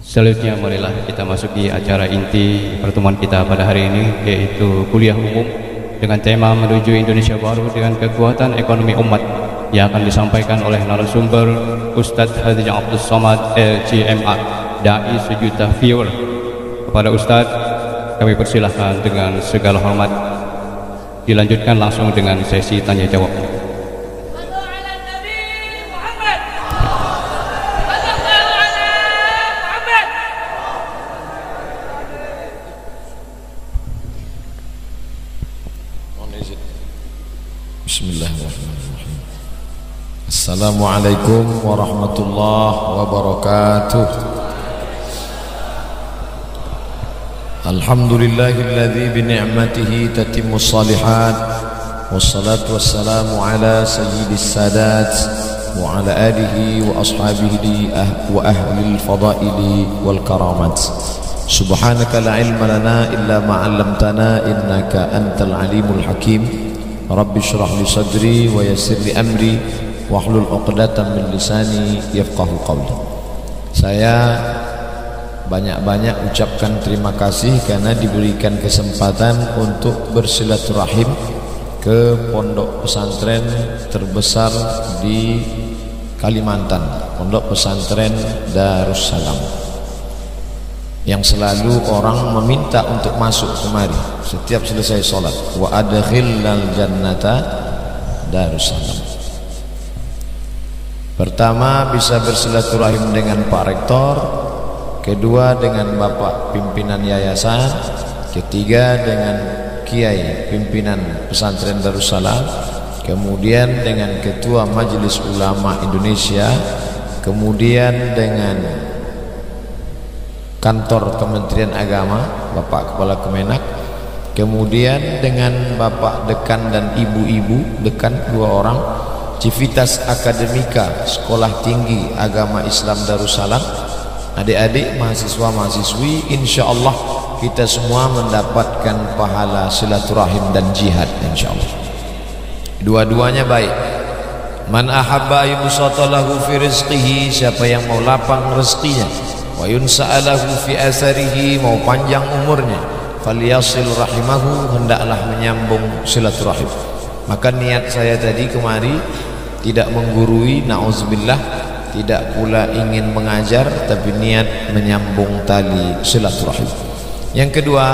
Selanjutnya marilah kita masuki acara inti pertemuan kita pada hari ini, yaitu kuliah umum dengan tema menuju Indonesia baru dengan kekuatan ekonomi umat, yang akan disampaikan oleh narasumber Ustadz Haji Abdul Somad LCMA, Dai sejuta viewer. Kepada Ustadz kami persilahkan dengan segala hormat. Dilanjutkan langsung dengan sesi tanya jawab. Bismillahirrahmanirrahim. Assalamualaikum warahmatullahi wabarakatuh. Alhamdulillahilladzi bi ni'matihi tatimmus shalihat, wassalatu wassalamu ala sayyidis sadat wa ala alihi wa ashabihi wa ahli al-fadaili wal karamat. Subhanaka la ilma lana illa ma 'allamtana innaka antal alimul hakim. Rabbi syrah li sadri wa yassir li amri wahlul 'uqdatam min lisani yafqahu qawli. Saya banyak-banyak ucapkan terima kasih karena diberikan kesempatan untuk bersilaturahim ke pondok pesantren terbesar di Kalimantan, Pondok Pesantren Darussalam, yang selalu orang meminta untuk masuk kemari setiap selesai sholat. Wa adkhilnal jannata Darussalam. Pertama, bisa bersilaturahim dengan Pak Rektor, kedua dengan Bapak pimpinan yayasan, ketiga dengan Kiai pimpinan pesantren Darussalam, kemudian dengan Ketua Majelis Ulama Indonesia, kemudian dengan Kantor Kementerian Agama, Bapak Kepala Kemenak, kemudian dengan Bapak Dekan dan Ibu-Ibu Dekan, dua orang, Civitas Akademika Sekolah Tinggi Agama Islam Darussalam, adik-adik mahasiswa-mahasiswi, insyaallah kita semua mendapatkan pahala silaturahim dan jihad insyaallah. Dua-duanya baik. Man ahabba yubsatalahu fi rizqihi, siapa yang mau lapang rezekinya, wa yunsa'alahu fi asarihi, mau panjang umurnya, falyasil rahimahu, hendaklah menyambung silaturahim. Maka niat saya tadi kemari tidak menggurui, na'udzubillah, tidak pula ingin mengajar, tapi niat menyambung tali silaturahim. Yang kedua,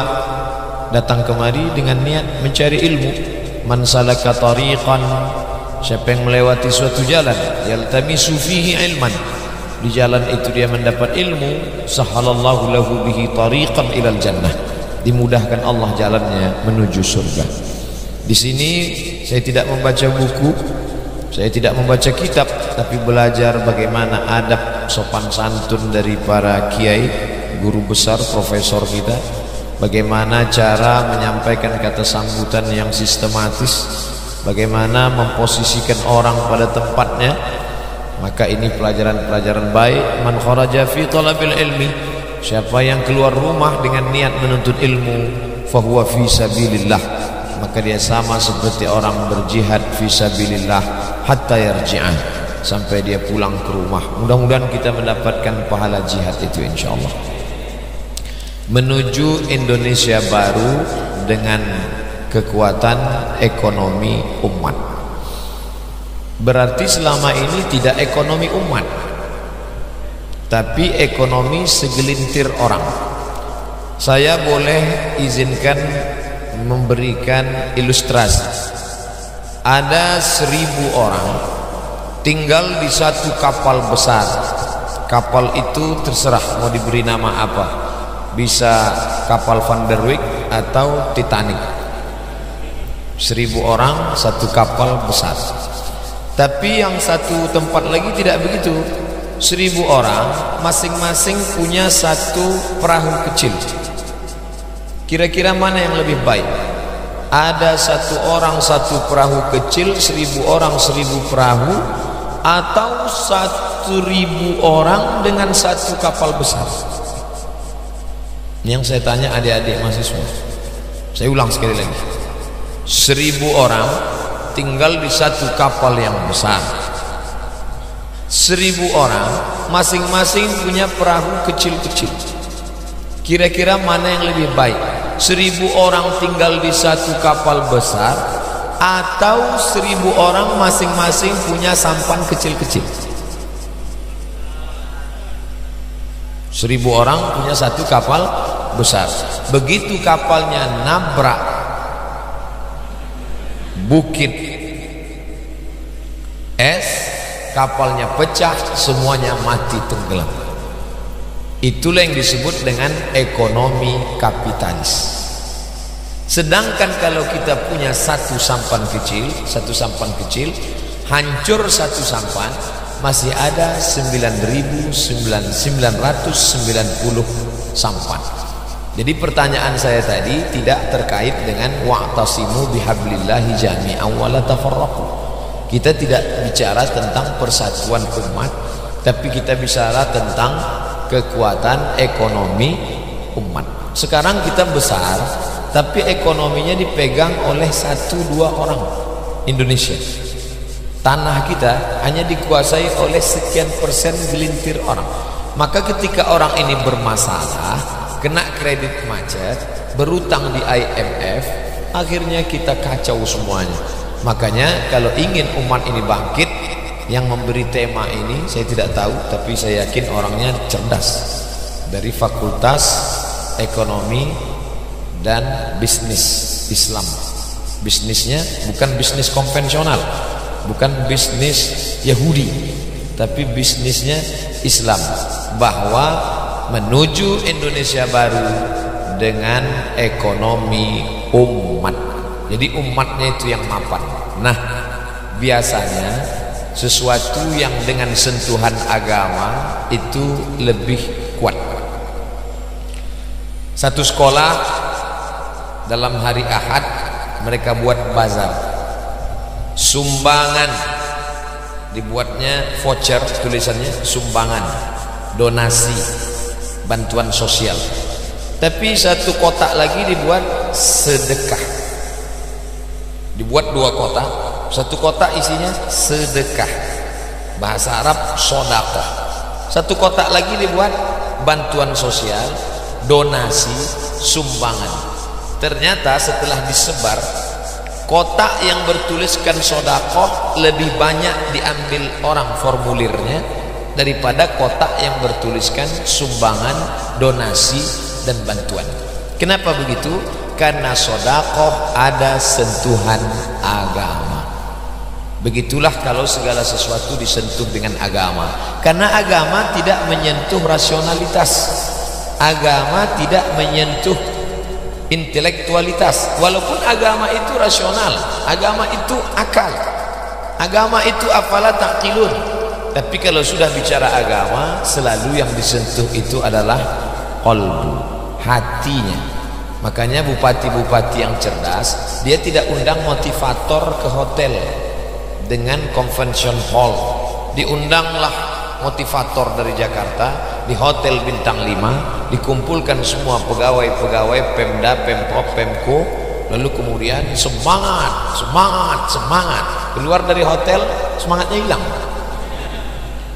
datang kemari dengan niat mencari ilmu. Man salaka tariqan, siapa yang melewati suatu jalan, yaltamisu fihi ilman, di jalan itu dia mendapat ilmu, sahalallahu lahu bihi tariqan ilal jannah, dimudahkan Allah jalannya menuju surga. Di sini saya tidak membaca buku, saya tidak membaca kitab, tapi belajar bagaimana adab sopan santun dari para kiai, guru besar, profesor kita, bagaimana cara menyampaikan kata sambutan yang sistematis, bagaimana memposisikan orang pada tempatnya. Maka ini pelajaran-pelajaran baik. Man kharaja fi talabil ilmi, siapa yang keluar rumah dengan niat menuntut ilmu, fahuwa fi sabilillah, maka dia sama seperti orang berjihad fi sabilillah hatta yarji'ah, sampai dia pulang ke rumah. Mudah-mudahan kita mendapatkan pahala jihad itu insyaallah. Menuju Indonesia baru dengan kekuatan ekonomi umat, berarti selama ini tidak ekonomi umat, tapi ekonomi segelintir orang. Saya boleh izinkan memberikan ilustrasi. Ada 1000 orang tinggal di satu kapal besar. Kapal itu terserah mau diberi nama apa, bisa kapal Van der Wijk atau Titanic. 1000 orang satu kapal besar. Tapi yang satu tempat lagi tidak begitu. 1000 orang masing-masing punya satu perahu kecil. Kira-kira mana yang lebih baik? Ada satu orang satu perahu kecil, 1000 orang 1000 perahu, atau 1000 orang dengan satu kapal besar? Yang saya tanya adik-adik mahasiswa. Saya ulang sekali lagi. 1000 orang tinggal di satu kapal yang besar. 1000 orang masing-masing punya perahu kecil-kecil. Kira-kira mana yang lebih baik? 1000 orang tinggal di satu kapal besar, atau 1000 orang masing-masing punya sampan kecil-kecil? 1000 orang punya satu kapal besar. Begitu kapalnya nabrak bukit es, kapalnya pecah, semuanya mati tenggelam. Itulah yang disebut dengan ekonomi kapitalis. Sedangkan kalau kita punya satu sampan kecil, hancur satu sampan, masih ada 9.990 sampan. Jadi pertanyaan saya tadi tidak terkait dengan wa'tasimu bihablillahi jami'an wa la tafarraqu. Kita tidak bicara tentang persatuan umat, tapi kita bicara tentang kekuatan ekonomi umat. Sekarang kita besar, tapi ekonominya dipegang oleh 1-2 orang Indonesia. Tanah kita hanya dikuasai oleh sekian persen gelintir orang. Maka ketika orang ini bermasalah, kena kredit macet, berutang di IMF, akhirnya kita kacau semuanya. Makanya kalau ingin umat ini bangkit, yang memberi tema ini saya tidak tahu, tapi saya yakin orangnya cerdas, dari Fakultas Ekonomi dan Bisnis Islam. Bisnisnya bukan bisnis konvensional, bukan bisnis Yahudi, tapi bisnisnya Islam, bahwa menuju Indonesia baru dengan ekonomi umat. Jadi umatnya itu yang mapan. Nah, biasanya sesuatu yang dengan sentuhan agama itu lebih kuat. Satu sekolah dalam hari Ahad mereka buat bazar, sumbangan, dibuatnya voucher, tulisannya sumbangan, donasi, bantuan sosial. Tapi satu kotak lagi dibuat sedekah, dibuat 2 kotak. Satu kotak isinya sedekah, bahasa Arab sodaqah. Satu kotak lagi dibuat bantuan sosial, donasi, sumbangan. Ternyata setelah disebar, kotak yang bertuliskan sodaqah lebih banyak diambil orang formulirnya daripada kotak yang bertuliskan sumbangan, donasi, dan bantuan. Kenapa begitu? Karena sodaqah ada sentuhan agama. Begitulah kalau segala sesuatu disentuh dengan agama. Karena agama tidak menyentuh rasionalitas, agama tidak menyentuh intelektualitas. Walaupun agama itu rasional, agama itu akal, agama itu afala taqilun. Tapi kalau sudah bicara agama, selalu yang disentuh itu adalah qalbu, hatinya. Makanya bupati-bupati yang cerdas, dia tidak undang motivator ke hotel dengan convention hall. Diundanglah motivator dari Jakarta di hotel bintang 5, dikumpulkan semua pegawai-pegawai Pemda, Pemprov, Pemko, lalu kemudian semangat, keluar dari hotel semangatnya hilang.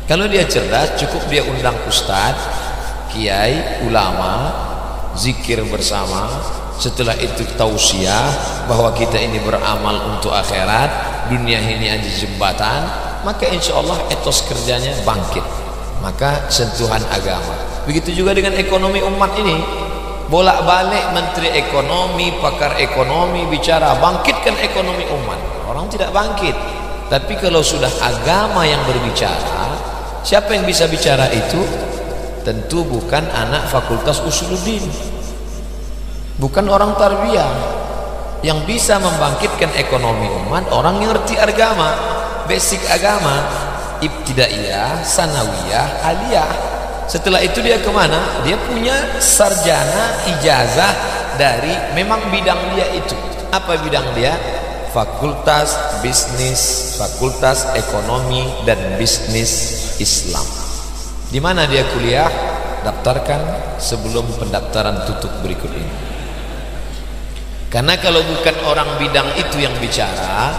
Kalau dia cerdas, cukup dia undang ustadz, kiai, ulama, zikir bersama, setelah itu tausiah bahwa kita ini beramal untuk akhirat, dunia ini hanya jembatan, maka insya Allah etos kerjanya bangkit. Maka sentuhan agama. Begitu juga dengan ekonomi umat ini, bolak-balik menteri ekonomi, pakar ekonomi bicara bangkitkan ekonomi umat, orang tidak bangkit. Tapi kalau sudah agama yang berbicara, siapa yang bisa bicara itu? Tentu bukan anak Fakultas Usuluddin, bukan orang tarbiyah. Yang bisa membangkitkan ekonomi umat orang yang ngerti agama, basic agama, ibtidaiyah, sanawiyah, aliyah. Setelah itu dia kemana? Dia punya sarjana, ijazah dari memang bidang dia itu. Apa bidang dia? Fakultas Bisnis, Fakultas Ekonomi dan Bisnis Islam. Di mana dia kuliah? Daftarkan sebelum pendaftaran tutup berikut ini. Karena kalau bukan orang bidang itu yang bicara,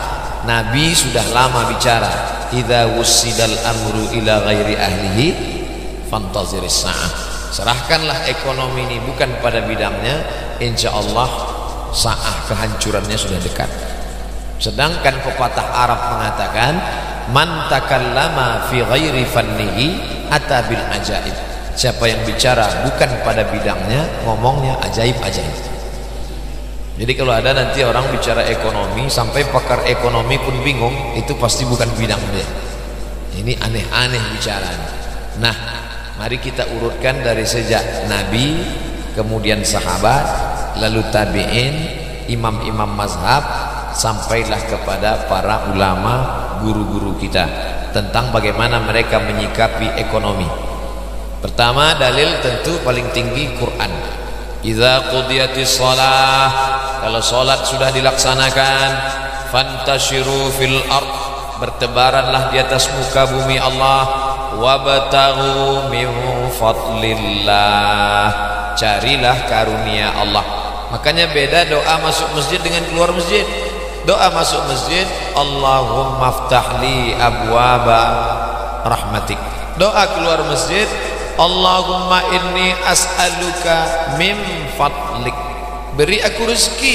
Nabi sudah lama bicara, idza wussidal amru ila ghairi ahlihi fantaziris sa'ah. Serahkanlah ekonomi ini bukan pada bidangnya, insya Allah sa'ah kehancurannya sudah dekat. Sedangkan pepatah Arab mengatakan, man takallama fi ghairi fannihi ata bil ajaib. Siapa yang bicara bukan pada bidangnya, ngomongnya ajaib-ajaib. Jadi kalau ada nanti orang bicara ekonomi sampai pakar ekonomi pun bingung, itu pasti bukan bidang dia. Ini aneh-aneh bicaranya. Nah, mari kita urutkan dari sejak Nabi, kemudian sahabat, lalu tabi'in, imam-imam mazhab, sampailah kepada para ulama, guru-guru kita, tentang bagaimana mereka menyikapi ekonomi. Pertama, dalil tentu paling tinggi Quran. Idza qudiyatis shalah, kalau salat sudah dilaksanakan, fantashiru fil ard, bertebaranlah di atas muka bumi Allah, wabtaghu min fadlillah, carilah karunia Allah. Makanya beda doa masuk masjid dengan keluar masjid. Doa masuk masjid, Allahumma ftahli abwaba rahmatik. Doa keluar masjid, Allahumma inni as'aluka min fadlik, beri aku rezeki.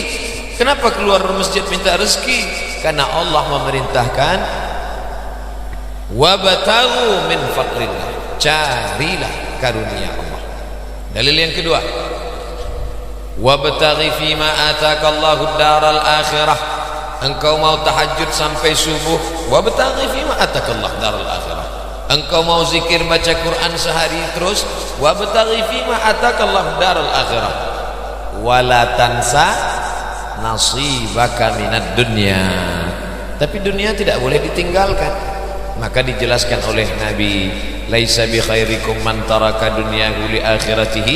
Kenapa keluar masjid minta rezeki? Karena Allah memerintahkan wabtaghu min fadlillah, carilah karunia Allah. Dalil yang kedua, wabtaghi fima atakallahu daral akhirah. Engkau mau tahajud sampai subuh, wabtaghi fima atakallahu daral akhirah. Engkau mau zikir baca Quran sehari terus, wabtaghi fima atakallahu daral akhirah. Wala tansa nasibaka minad dunya. Tapi dunia tidak boleh ditinggalkan. Maka dijelaskan oleh Nabi, laisa bi khairikum man taraka dunyahu li akhiratihi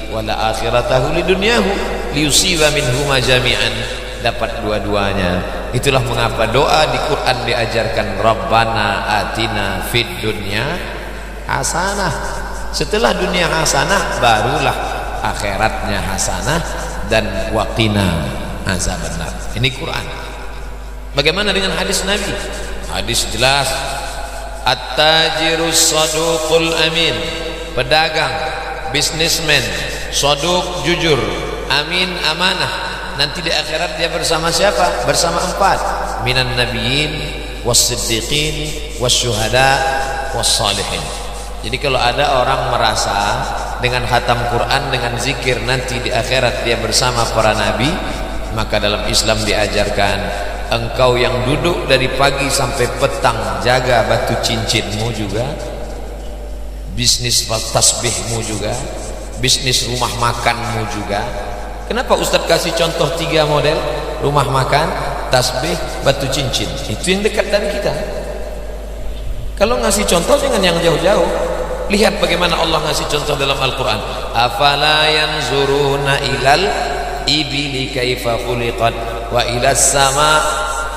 wala akhiratahu li dunyahu liyusiba minhuma jami'an. Dapat dua-duanya. Itulah mengapa doa di Quran diajarkan, Rabbana atina fid dunya hasanah. Setelah dunia hasanah, barulah akhiratnya hasanah, dan waqina azabannar. Ini Quran. Bagaimana dengan hadis Nabi? Hadis jelas, at-tajirus saduqul amin, pedagang, bisnismen, saduq jujur, amin amanah. Nanti di akhirat dia bersama siapa? Bersama empat, minan nabiyyin was-siddiqin was-syuhada was-salihin. Jadi kalau ada orang merasa dengan khatam Quran, dengan zikir nanti di akhirat dia bersama para nabi, maka dalam Islam diajarkan, engkau yang duduk dari pagi sampai petang jaga batu cincinmu juga, bisnis tasbihmu juga, bisnis rumah makanmu juga. Kenapa Ustadz kasih contoh 3 model? Rumah makan, tasbih, batu cincin. Itu yang dekat dari kita. Kalau ngasih contoh jangan yang jauh-jauh. Lihat bagaimana Allah ngasih contoh dalam Al-Quran. Afala yanzuruna ilal ibili kaifa khuliqat wa ilas sama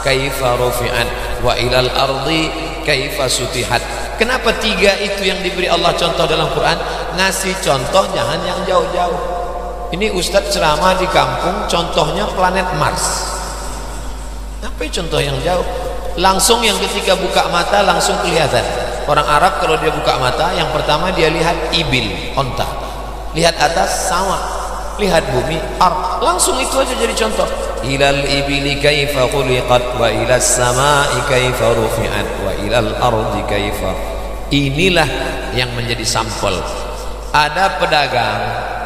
kaifa rufi'at wa ilal ardi kaifa sutihat. Kenapa 3 itu yang diberi Allah contoh dalam Quran? Ngasih contoh jangan yang jauh-jauh. Ini Ustadz ceramah di kampung, contohnya planet Mars. Apa contoh yang jauh? Langsung yang ketika buka mata langsung kelihatan. Orang Arab kalau dia buka mata, yang pertama dia lihat ibil, onta. Lihat atas, sama. Lihat bumi, ard. Langsung itu aja jadi contoh. Ilal ibili kaifa khuliqat wa ilas samai kaifa rufi'at wa ilal ardi kaifa. Inilah yang menjadi sampel. Ada pedagang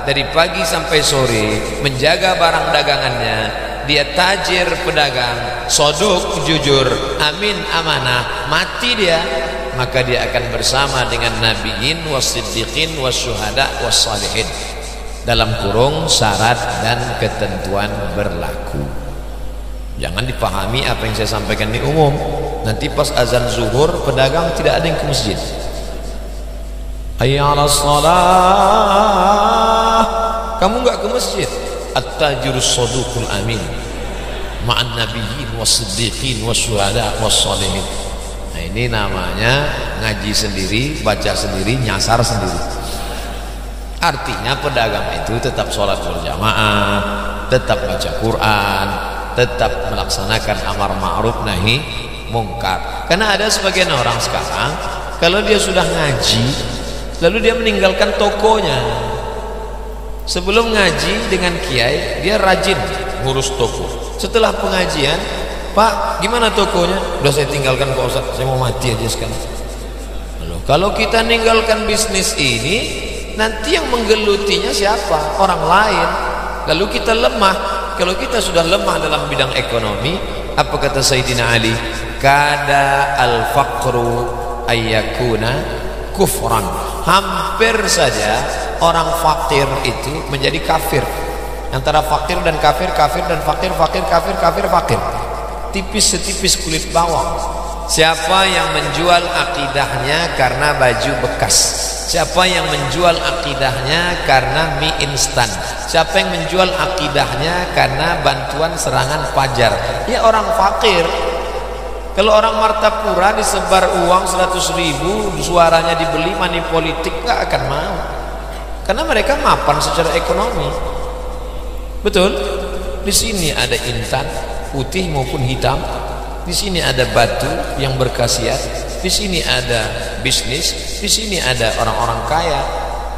dari pagi sampai sore menjaga barang dagangannya, dia tajir pedagang, soduk jujur, amin amanah, mati dia, maka dia akan bersama dengan nabiyin wasiddiqin wasyuhada wassalihin. Dalam kurung syarat dan ketentuan berlaku. Jangan dipahami apa yang saya sampaikan di umum, nanti pas azan zuhur pedagang tidak ada yang ke masjid. Hayya 'alas shalah, kamu enggak ke masjid. At-tajirus saduqul amin ma'an nabiyyin was-siddiqin wasyuhada was-salihin. Nah, ini namanya ngaji sendiri, baca sendiri, nyasar sendiri. Artinya pedagang itu tetap sholat berjamaah, tetap baca Quran, tetap melaksanakan amar ma'ruf nahi mungkar. Karena ada sebagian orang sekarang kalau dia sudah ngaji lalu dia meninggalkan tokonya. Sebelum ngaji dengan kiai dia rajin ngurus toko. Setelah pengajian, Pak gimana tokonya? Udah saya tinggalkan Pak Ustaz, saya mau mati aja sekarang. Loh, kalau kita ninggalkan bisnis ini, nanti yang menggelutinya siapa? Orang lain. Lalu kita lemah. Kalau kita sudah lemah dalam bidang ekonomi, apa kata Sayyidina Ali? Kada al-faqru ayyakuna kufran. Hampir saja orang fakir itu menjadi kafir. Antara fakir dan kafir, kafir dan fakir, fakir, kafir, kafir, fakir. Tipis setipis kulit bawang. Siapa yang menjual akidahnya karena baju bekas? Siapa yang menjual akidahnya karena mie instan? Siapa yang menjual akidahnya karena bantuan serangan fajar? Ya orang fakir. Kalau orang Martapura disebar uang 100.000, suaranya dibeli, money politik, nggak akan mau. Karena mereka mapan secara ekonomi. Betul? Di sini ada intan, putih maupun hitam. Di sini ada batu yang berkhasiat. Di sini ada bisnis. Di sini ada orang-orang kaya.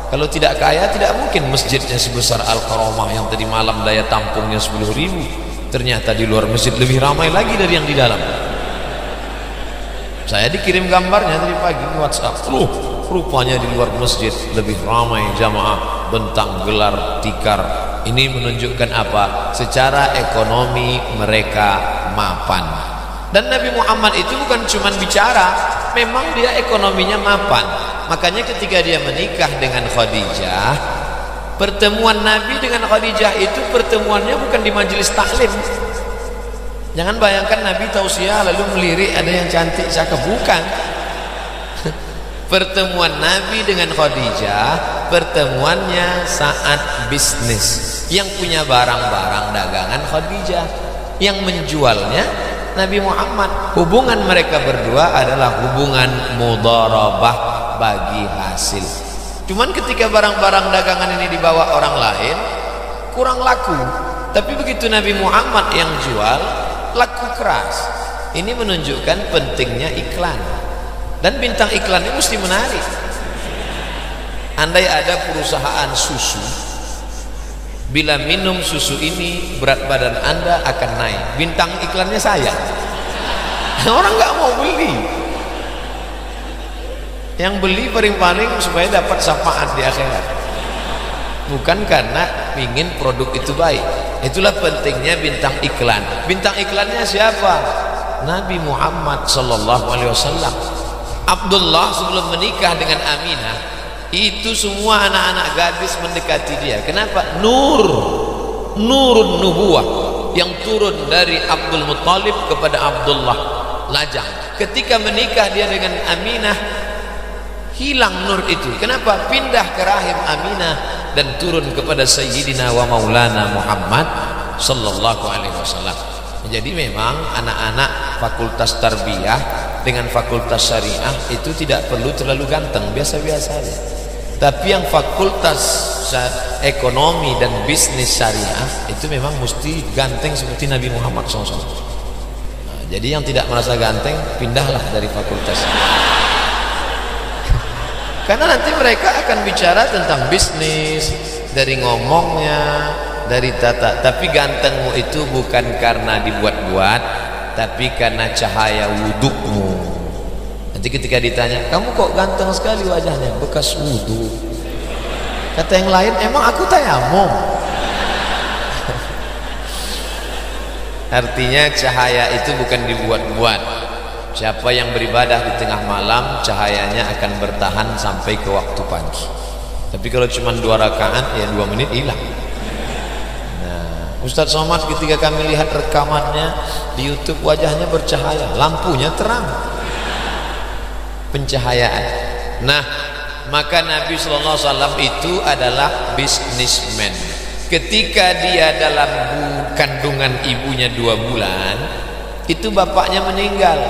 Kalau tidak kaya, tidak mungkin masjidnya sebesar Al-Karamah yang tadi malam daya tampungnya 10.000. Ternyata di luar masjid lebih ramai lagi dari yang di dalam. Saya dikirim gambarnya tadi pagi di WhatsApp. Rupanya di luar masjid lebih ramai jamaah, bentang, gelar, tikar. Ini menunjukkan apa? Secara ekonomi mereka mapan. Dan Nabi Muhammad itu bukan cuma bicara, memang dia ekonominya mapan. Makanya ketika dia menikah dengan Khadijah, pertemuan Nabi dengan Khadijah itu pertemuannya bukan di majelis taklim. Jangan bayangkan Nabi tausiah lalu melirik ada yang cantik cakep, bukan. Pertemuan Nabi dengan Khadijah, pertemuannya saat bisnis. Yang punya barang-barang dagangan Khadijah, yang menjualnya Nabi Muhammad. Hubungan mereka berdua adalah hubungan mudharabah bagi hasil. Cuman ketika barang-barang dagangan ini dibawa orang lain, kurang laku. Tapi begitu Nabi Muhammad yang jual, laku keras. Ini menunjukkan pentingnya iklan. Dan bintang iklannya mesti menarik. Andai ada perusahaan susu, bila minum susu ini berat badan Anda akan naik, bintang iklannya saya. Orang nggak mau beli. Yang beli paling-paling supaya dapat syafaat di akhirat, bukan karena ingin produk itu baik. Itulah pentingnya bintang iklan. Bintang iklannya siapa? Nabi Muhammad sallallahu alaihi wasallam. Abdullah sebelum menikah dengan Aminah, itu semua anak-anak gadis mendekati dia. Kenapa? Nurun nubuwah yang turun dari Abdul Muttalib kepada Abdullah lajang. Ketika menikah dia dengan Aminah, hilang nur itu. Kenapa? Pindah ke rahim Aminah dan turun kepada Sayyidina wa Maulana Muhammad sallallahu alaihi wasallam. Jadi memang anak-anak fakultas tarbiyah dengan fakultas syariah itu tidak perlu terlalu ganteng, biasa-biasa aja. Tapi yang fakultas ekonomi dan bisnis syariah itu memang mesti ganteng seperti Nabi Muhammad SAW. Nah, jadi yang tidak merasa ganteng pindahlah dari fakultas. Karena nanti mereka akan bicara tentang bisnis, dari ngomongnya, dari tata. Tapi gantengmu itu bukan karena dibuat-buat, tapi karena cahaya wudukmu. Nanti ketika ditanya, kamu kok ganteng sekali wajahnya? Bekas wudhu. Kata yang lain, emang aku tayamum? Artinya cahaya itu bukan dibuat-buat. Siapa yang beribadah di tengah malam, cahayanya akan bertahan sampai ke waktu pagi. Tapi kalau cuma 2 rakaat, ya 2 menit hilang. Nah, Ustadz Somad ketika kami lihat rekamannya di YouTube, wajahnya bercahaya, lampunya terang. Pencahayaan. Nah, maka Nabi SAW itu adalah bisnismen. Ketika dia dalam kandungan ibunya 2 bulan, itu bapaknya meninggal.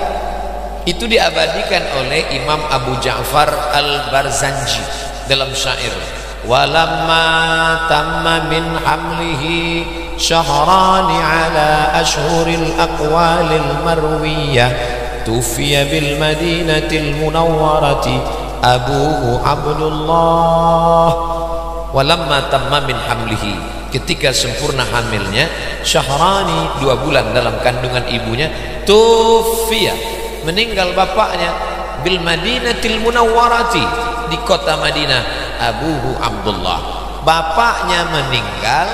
Itu diabadikan oleh Imam Abu Ja'far Al-Barzanji dalam syair. walamma tamma min hamlihi syahrani ala ashhuril aqwalil marwiyah tufiya bil madinatil munawwarati abuhu Abdullah. Walamma tamma min hamlihi, ketika sempurna hamilnya, syahrani 2 bulan dalam kandungan ibunya, tufiya meninggal bapaknya, bil madinatil munawwarati di kota Madinah, abuhu Abdullah, bapaknya meninggal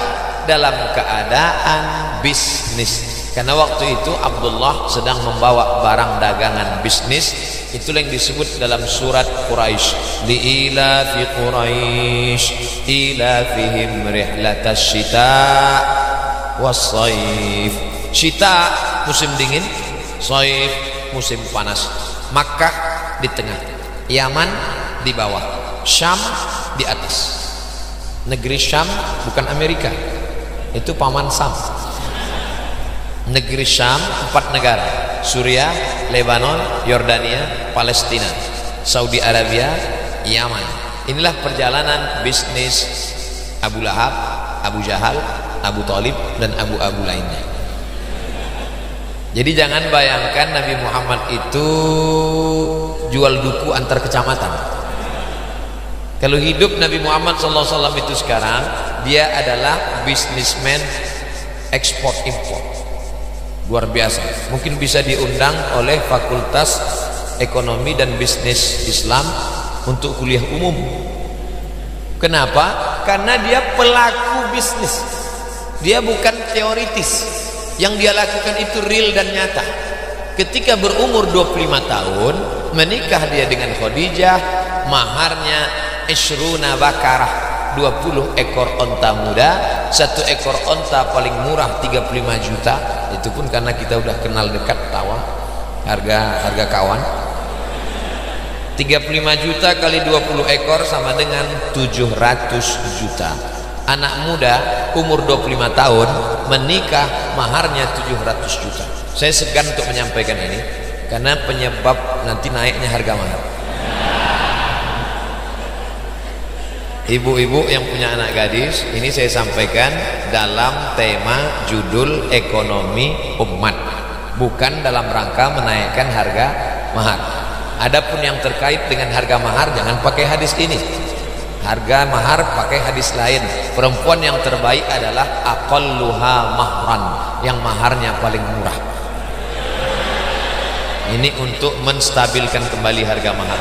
dalam keadaan bisnis. Karena waktu itu Abdullah sedang membawa barang dagangan bisnis. Itulah yang disebut dalam surat Quraisy, liilafi Quraisy ilafihim rihlatas syita was-shaif. Syita musim dingin, shaif musim panas. Makkah di tengah, Yaman di bawah, Syam di atas. Negeri Syam bukan Amerika, itu paman Sam. Negeri Syam 4 negara: Suriah, Lebanon, Yordania, Palestina, Saudi Arabia, Yaman. Inilah perjalanan bisnis Abu Lahab, Abu Jahal, Abu Talib dan Abu-Abu lainnya. Jadi jangan bayangkan Nabi Muhammad itu jual duku antar kecamatan. Kalau hidup Nabi Muhammad SAW itu sekarang, dia adalah bisnismen ekspor impor. Luar biasa. Mungkin bisa diundang oleh Fakultas Ekonomi dan Bisnis Islam untuk kuliah umum. Kenapa? Karena dia pelaku bisnis. Dia bukan teoritis. Yang dia lakukan itu real dan nyata. Ketika berumur 25 tahun, menikah dia dengan Khadijah, maharnya ishruna bakarah, 20 ekor onta muda. 1 ekor onta paling murah 35 juta. Itu pun karena kita udah kenal dekat, tawa harga kawan. 35 juta kali 20 ekor sama dengan 700 juta. Anak muda umur 25 tahun menikah, maharnya 700 juta. Saya segan untuk menyampaikan ini karena penyebab nanti naiknya harga mahar. Ibu-ibu yang punya anak gadis, ini saya sampaikan dalam tema judul ekonomi umat, bukan dalam rangka menaikkan harga mahar. Adapun yang terkait dengan harga mahar, jangan pakai hadis ini. Harga mahar pakai hadis lain. Perempuan yang terbaik adalah aqalluha mahran, yang maharnya paling murah. Ini untuk menstabilkan kembali harga mahar.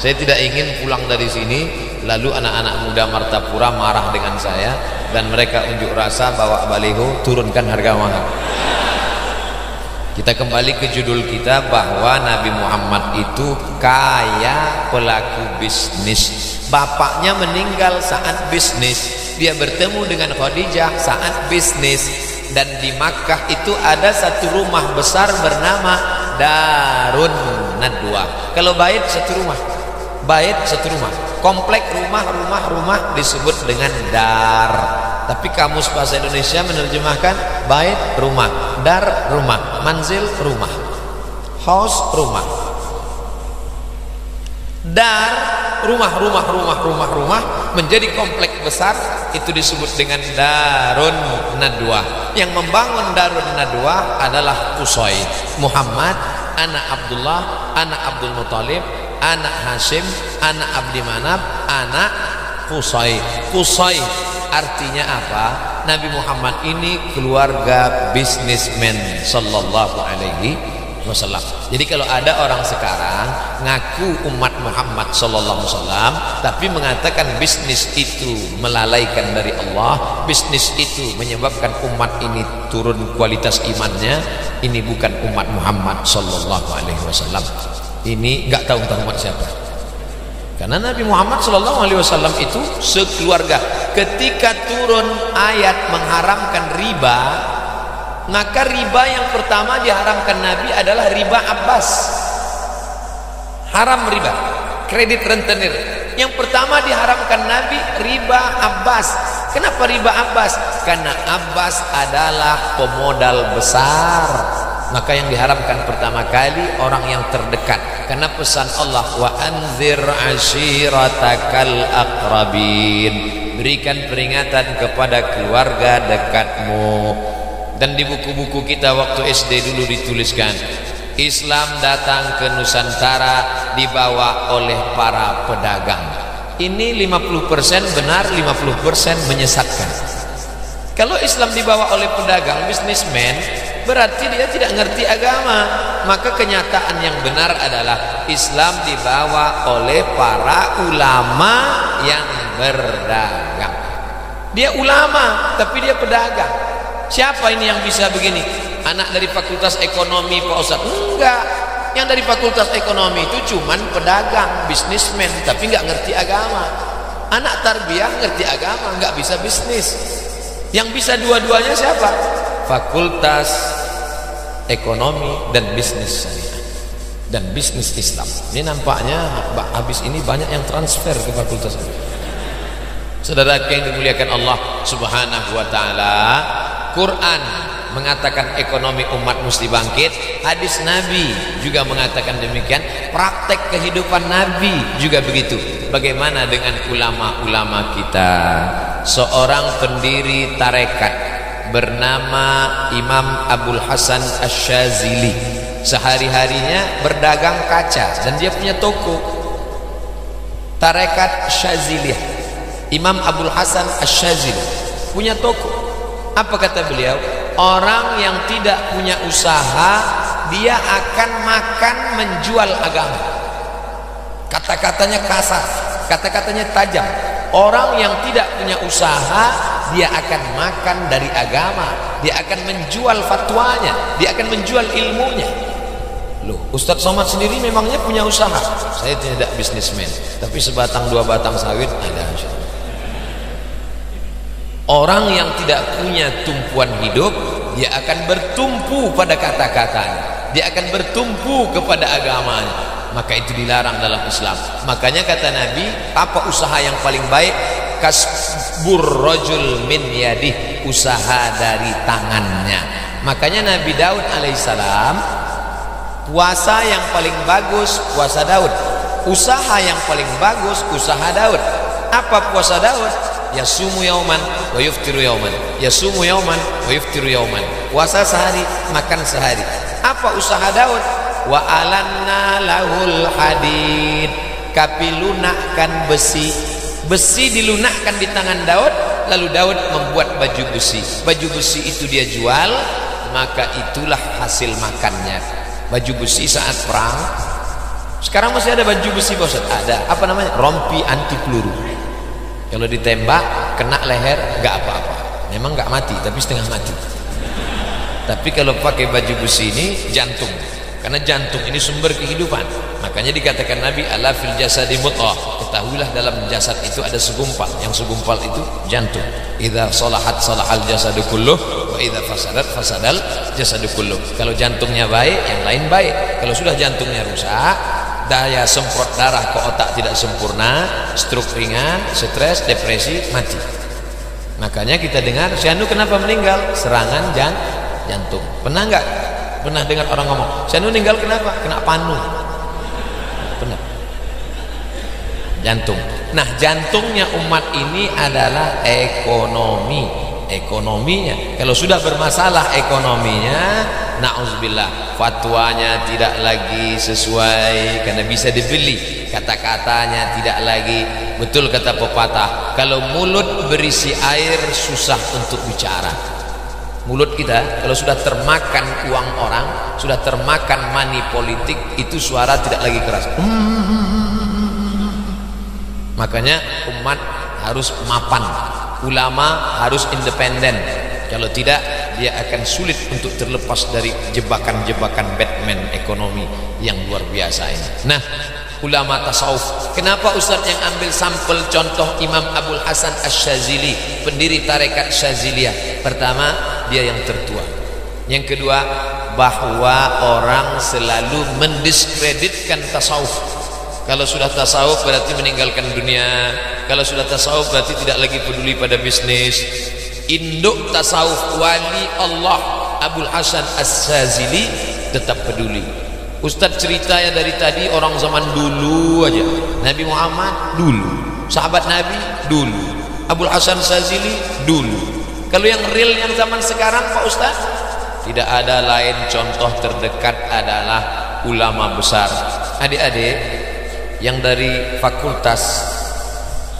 Saya tidak ingin pulang dari sini lalu anak-anak muda Martapura marah dengan saya dan mereka unjuk rasa bawa baliho turunkan harga mahar. Kita kembali ke judul kita bahwa Nabi Muhammad itu kaya pelaku bisnis. Bapaknya meninggal saat bisnis, dia bertemu dengan Khadijah saat bisnis, dan di Makkah itu ada satu rumah besar bernama Darun Nadwa. Kalau bait satu rumah, bait satu rumah, komplek rumah disebut dengan dar. Tapi kamus bahasa Indonesia menerjemahkan bait rumah, dar rumah, manzil rumah, house rumah, dar rumah menjadi komplek besar, itu disebut dengan Darun Nadwa. Yang membangun Darun Nadwa adalah Qusay, Muhammad, anak Abdullah, anak Abdul Muthalib, anak Hashim, anak Abdi Manaf, anak Qusay. Qusay artinya apa? Nabi Muhammad ini keluarga bisnismen sallallahu alaihi wasallam. Jadi kalau ada orang sekarang ngaku umat Muhammad sallallahu alaihi wasallam tapi mengatakan bisnis itu melalaikan dari Allah, bisnis itu menyebabkan umat ini turun kualitas imannya, ini bukan umat Muhammad sallallahu alaihi wasallam. Ini enggak tahu umat siapa. Karena Nabi Muhammad SAW itu sekeluarga. Ketika turun ayat mengharamkan riba, maka riba yang pertama diharamkan Nabi adalah riba Abbas. Haram riba, kredit rentenir. Yang pertama diharamkan Nabi riba Abbas. Kenapa riba Abbas? Karena Abbas adalah pemodal besar. Maka yang diharamkan pertama kali orang yang terdekat. karena pesan Allah, wa anzir ashiratakal aqrabin, berikan peringatan kepada keluarga dekatmu. Dan di buku-buku kita waktu SD dulu dituliskan, Islam datang ke Nusantara dibawa oleh para pedagang. Ini 50% benar, 50% menyesatkan. Kalau Islam dibawa oleh pedagang, bisnismen, berarti dia tidak ngerti agama. Maka kenyataan yang benar adalah Islam dibawa oleh para ulama yang berdagang. Dia ulama tapi dia pedagang. Siapa ini yang bisa begini? Anak dari fakultas ekonomi Pak Ustadz? Enggak. Yang dari fakultas ekonomi itu cuman pedagang, bisnismen, tapi nggak ngerti agama. Anak tarbiyah ngerti agama, nggak bisa bisnis. Yang bisa dua-duanya siapa? Fakultas ekonomi dan bisnis syariah dan bisnis Islam. Ini nampaknya habis ini banyak yang transfer ke fakultas ini. Saudara yang dimuliakan Allah Subhanahu wa taala, Quran mengatakan ekonomi umat mesti bangkit, hadis Nabi juga mengatakan demikian, praktek kehidupan Nabi juga begitu. Bagaimana dengan ulama-ulama kita? Seorang pendiri tarekat bernama Imam Abul Hasan Asy-Syadzili, sehari-harinya berdagang kaca dan dia punya toko. Tarekat Syadziliyah, Imam Abul Hasan Asy-Syadzili punya toko. Apa kata beliau? Orang yang tidak punya usaha, dia akan makan menjual agama. Kata-katanya kasar, kata-katanya tajam. Orang yang tidak punya usaha, dia akan makan dari agama, dia akan menjual fatwanya, dia akan menjual ilmunya. Loh, Ustadz Somad sendiri memangnya punya usaha? Saya tidak bisnismen, tapi sebatang dua batang sawit ada. Orang yang tidak punya tumpuan hidup, dia akan bertumpu pada kata-katanya, dia akan bertumpu kepada agamanya. Maka itu dilarang dalam Islam. Makanya kata Nabi, apa usaha yang paling baik? Kasbur rajul min yadih, usaha dari tangannya. Makanya Nabi Daud alaihissalam, puasa yang paling bagus puasa Daud, usaha yang paling bagus usaha Daud. Apa puasa Daud? Yasumu yauman wa yuftiru yauman, yasumu yauman wa yuftiru yauman. Puasa sehari, makan sehari. Apa usaha Daud? Wa alanna lahul hadid, kami lunakkan besi. Besi dilunakkan di tangan Daud, lalu Daud membuat baju besi. Baju besi itu dia jual, maka itulah hasil makannya. Baju besi saat perang. Sekarang masih ada baju besi bos? Ada. Apa namanya? Rompi anti peluru. Kalau ditembak kena leher nggak apa-apa, memang nggak mati tapi setengah mati. Tapi kalau pakai baju besi ini jantung, karena jantung ini sumber kehidupan. Makanya dikatakan Nabi, ala fil jasadi mudghah, ketahuilah dalam jasad itu ada segumpal, yang segumpal itu jantung. Idza salahat salahal jasadu kulluh wa idza fasadat fasadal jasadu kulluh. Kalau jantungnya baik, yang lain baik. Kalau sudah jantungnya rusak, daya semprot darah ke otak tidak sempurna, stroke ringan, stres, depresi, mati. Makanya kita dengar, Syanu kenapa meninggal? Serangan jantung. Pernah nggak? Pernah dengar orang ngomong, Syanu meninggal kenapa? Kena panu. Pernah. Jantung. Nah, jantungnya umat ini adalah ekonomi. Ekonominya, kalau sudah bermasalah ekonominya, na'udzubillah, fatwanya tidak lagi sesuai karena bisa dibeli, kata-katanya tidak lagi betul. Kata pepatah, kalau mulut berisi air susah untuk bicara. Mulut kita kalau sudah termakan uang orang, sudah termakan money politik, itu suara tidak lagi keras. Makanya umat harus mapan, ulama harus independen. Kalau tidak, dia akan sulit untuk terlepas dari jebakan-jebakan Batman ekonomi yang luar biasa ini. Nah, ulama tasawuf, kenapa Ustadz yang ambil sampel contoh Imam Abul Hasan Asy-Syadzili, pendiri tarekat Syadziliyah? Pertama, dia yang tertua. Yang kedua, bahwa orang selalu mendiskreditkan tasawuf. Kalau sudah tasawuf berarti meninggalkan dunia. Kalau sudah tasawuf berarti tidak lagi peduli pada bisnis. Induk tasawuf wali Allah Abul Hasan Asy-Syadzili tetap peduli. Ustadz cerita ya dari tadi orang zaman dulu aja. Nabi Muhammad dulu, sahabat Nabi dulu, Abul Hasan Sazili dulu. Kalau yang real yang zaman sekarang Pak Ustadz, tidak ada lain contoh terdekat adalah ulama besar. Adik-adik yang dari Fakultas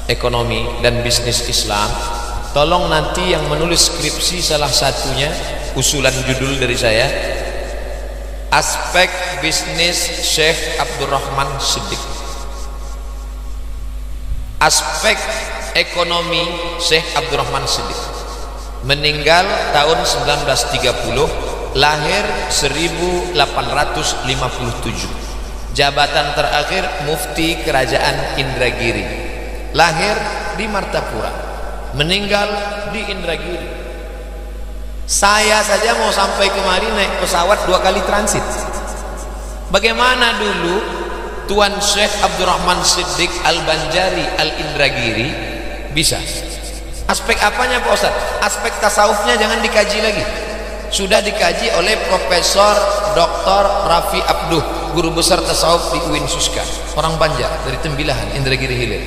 Ekonomi dan Bisnis Islam, tolong nanti yang menulis skripsi salah satunya, usulan judul dari saya, Aspek Bisnis Syekh Abdurrahman Siddiq, Aspek Ekonomi Syekh Abdurrahman Siddiq. Meninggal tahun 1930, lahir 1857. Jabatan terakhir Mufti Kerajaan Indragiri. Lahir di Martapura, meninggal di Indragiri. Saya saja mau sampai kemari naik pesawat 2 kali transit. Bagaimana dulu Tuan Syekh Abdurrahman Siddiq Al-Banjari Al-Indragiri bisa? Aspek apanya Pak Ustaz? Aspek tasawufnya jangan dikaji lagi. Sudah dikaji oleh Profesor Dr. Rafi Abduh, guru besar tasawuf di UIN Suska, orang Banjar dari Tembilahan, Indragiri Hilir.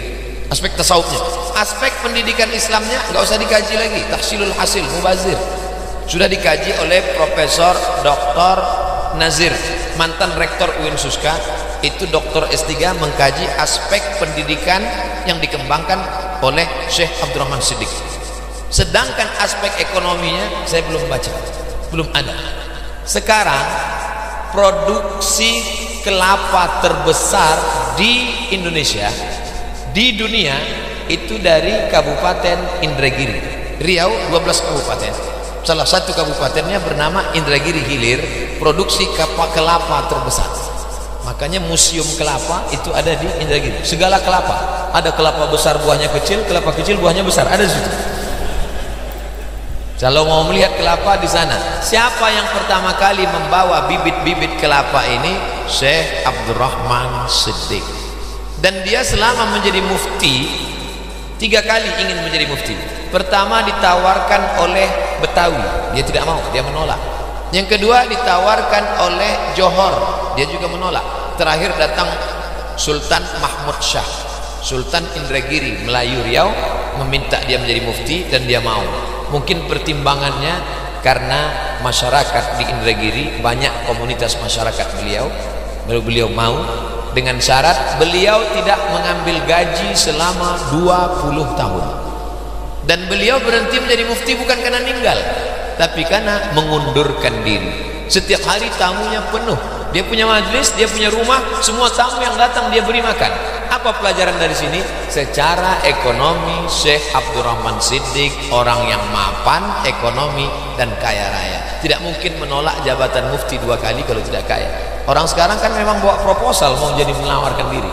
Aspek tasawufnya, aspek pendidikan Islamnya nggak usah dikaji lagi. Tahsilul hasil, mubazir, sudah dikaji oleh Profesor Dr. Nazir, mantan rektor UIN Suska. Itu doktor S3 mengkaji aspek pendidikan yang dikembangkan oleh Syekh Abdurrahman Siddiq. Sedangkan aspek ekonominya saya belum baca, belum ada. Sekarang produksi kelapa terbesar di Indonesia, di dunia, itu dari Kabupaten Indragiri. Riau 12 kabupaten, salah satu kabupatennya bernama Indragiri Hilir, produksi kelapa terbesar. Makanya museum kelapa itu ada di Indragiri. Segala kelapa, ada kelapa besar buahnya kecil, kelapa kecil buahnya besar, ada di situ. Kalau mau melihat kelapa di sana, siapa yang pertama kali membawa bibit-bibit kelapa ini? Syekh Abdurrahman Siddiq. Dan dia selama menjadi mufti 3 kali ingin menjadi mufti. Pertama ditawarkan oleh Betawi, dia tidak mau, dia menolak. Yang kedua ditawarkan oleh Johor, dia juga menolak. Terakhir datang Sultan Mahmud Shah, Sultan Indragiri, Melayu Riau, meminta dia menjadi mufti dan dia mau. Mungkin pertimbangannya karena masyarakat di Indragiri banyak komunitas masyarakat beliau, baru beliau mau, dengan syarat beliau tidak mengambil gaji selama 20 tahun. Dan beliau berhenti menjadi mufti bukan karena meninggal, tapi karena mengundurkan diri. Setiap hari tamunya penuh, dia punya majelis, dia punya rumah, semua tamu yang datang dia beri makan. Apa pelajaran dari sini? Secara ekonomi Syekh Abdurrahman Siddiq orang yang mapan ekonomi dan kaya raya. Tidak mungkin menolak jabatan mufti 2 kali kalau tidak kaya. Orang sekarang kan memang bawa proposal mau jadi menawarkan diri,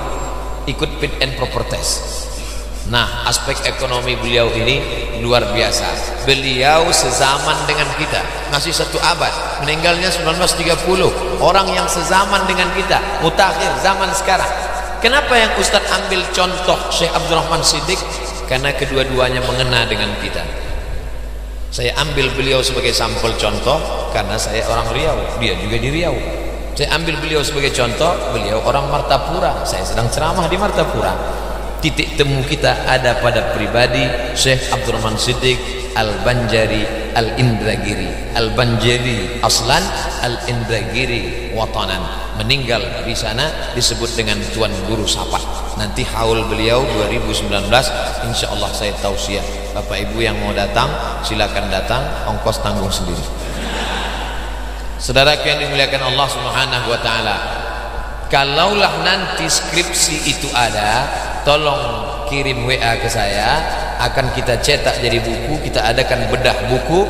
ikut fit and proper test. Nah, aspek ekonomi beliau ini luar biasa. Beliau sezaman dengan kita, masih 1 abad, meninggalnya 1930. Orang yang sezaman dengan kita, mutakhir zaman sekarang. Kenapa yang Ustadz ambil contoh Syekh Abdurrahman Siddiq? Karena kedua-duanya mengena dengan kita. Saya ambil beliau sebagai sampel contoh karena saya orang Riau, dia juga di Riau. Saya ambil beliau sebagai contoh, beliau orang Martapura, saya sedang ceramah di Martapura. Titik temu kita ada pada pribadi Syekh Abdurrahman Siddiq Al-Banjari Al-Indragiri. Al-Banjari aslan, Al-Indragiri watanan. Meninggal di sana disebut dengan Tuan Guru Sapa. Nanti haul beliau 2019 insyaallah saya tausiah. Bapak Ibu yang mau datang silakan datang, ongkos tanggung sendiri. Saudaraku yang dimuliakan Allah Subhanahu wa taala, kalaulah nanti skripsi itu ada, tolong kirim WA ke saya, akan kita cetak jadi buku, kita adakan bedah buku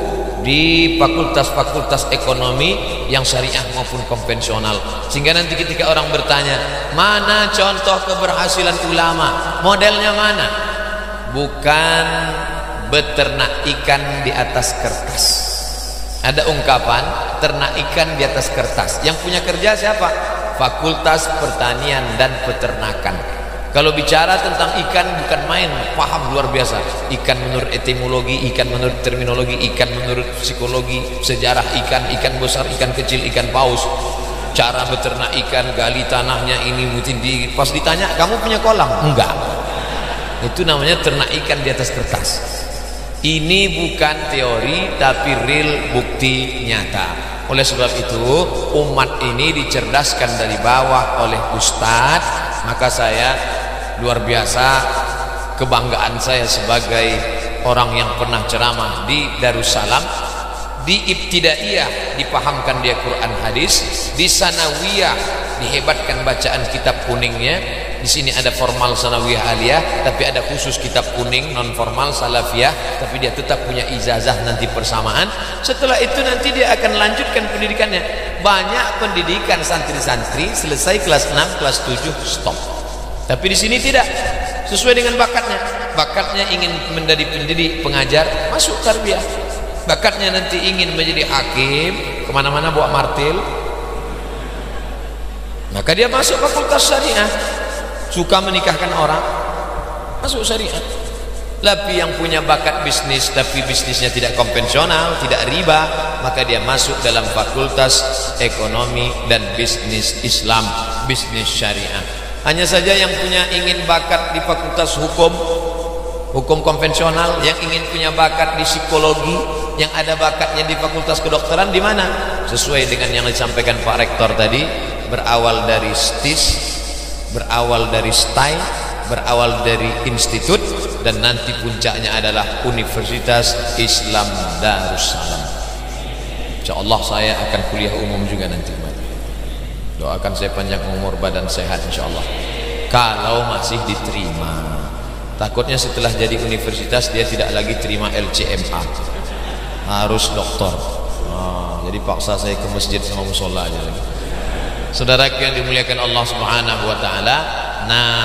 di fakultas-fakultas ekonomi yang syariah maupun konvensional, sehingga nanti ketika orang bertanya mana contoh keberhasilan ulama, modelnya mana? Bukan beternak ikan di atas kertas. Ada ungkapan ternak ikan di atas kertas, yang punya kerja siapa? Fakultas Pertanian dan Peternakan. Kalau bicara tentang ikan bukan main, paham luar biasa. Ikan menurut etimologi, ikan menurut terminologi, ikan menurut psikologi, sejarah ikan, ikan besar, ikan kecil, ikan paus. cara beternak ikan, gali tanahnya ini, mungkin pas ditanya kamu punya kolam? Enggak. Itu namanya ternak ikan di atas kertas. Ini bukan teori tapi real, bukti nyata. Oleh sebab itu umat ini dicerdaskan dari bawah oleh ustadz. Maka saya luar biasa, kebanggaan saya sebagai orang yang pernah ceramah di Darussalam. Di ibtidaiyah dipahamkan dia Quran hadis, di sanawiyah dihebatkan bacaan kitab kuningnya. Di sini ada formal sanawiyah aliyah, tapi ada khusus kitab kuning non formal salafiyah, tapi dia tetap punya ijazah nanti persamaan. Setelah itu nanti dia akan lanjutkan pendidikannya. Banyak pendidikan santri-santri selesai kelas 6, kelas 7 stop. Tapi di sini tidak, sesuai dengan bakatnya. Bakatnya ingin menjadi pendidik, pengajar, masuk tarbiyah. Bakatnya nanti ingin menjadi hakim, kemana-mana bawa martil, maka dia masuk fakultas syariah. Suka menikahkan orang, masuk syariah. Tapi yang punya bakat bisnis tapi bisnisnya tidak konvensional, tidak riba, maka dia masuk dalam fakultas ekonomi dan bisnis Islam, bisnis syariah. Hanya saja yang punya ingin bakat di fakultas hukum konvensional, yang ingin punya bakat di psikologi, yang ada bakatnya di fakultas kedokteran, di mana? Sesuai dengan yang disampaikan Pak Rektor tadi, berawal dari STIS, berawal dari STAI, berawal dari institut, dan nanti puncaknya adalah Universitas Islam Darussalam. Insyaallah saya akan kuliah umum juga nanti. Doakan saya panjang umur, badan sehat insyaallah. Kalau masih diterima. Takutnya setelah jadi universitas dia tidak lagi terima LCMA, harus doktor. Jadi paksa saya ke masjid sama musola aja lagi. Saudaraku yang dimuliakan Allah Subhanahu wa taala. Nah,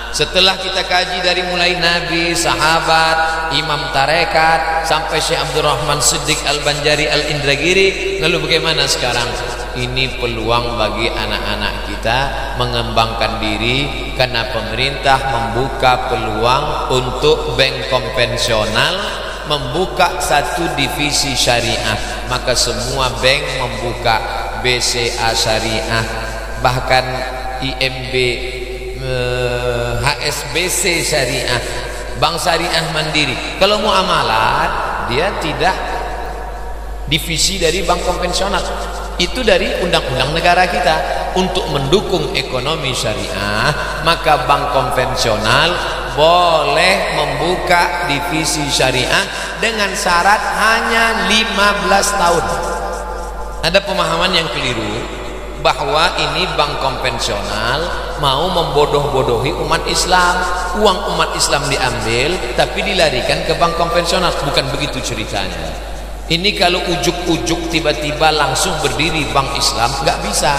setelah kita kaji dari mulai Nabi, sahabat, imam tarekat sampai Syekh Abdurrahman Siddiq Al-Banjari Al-Indragiri, lalu bagaimana sekarang? Ini peluang bagi anak-anak kita mengembangkan diri, karena pemerintah membuka peluang untuk bank konvensional membuka satu divisi syariah. Maka semua bank membuka BCA syariah, bahkan IMB, HSBC syariah, bank syariah mandiri. Kalau muamalat dia tidak divisi dari bank konvensional. Itu dari undang-undang negara kita. Untuk mendukung ekonomi syariah, maka bank konvensional boleh membuka divisi syariah dengan syarat hanya 15 tahun. Ada pemahaman yang keliru bahwa ini bank konvensional mau membodoh-bodohi umat Islam. Uang umat Islam diambil tapi dilarikan ke bank konvensional. Bukan begitu ceritanya. Ini kalau ujuk-ujuk tiba-tiba langsung berdiri bank Islam, nggak bisa.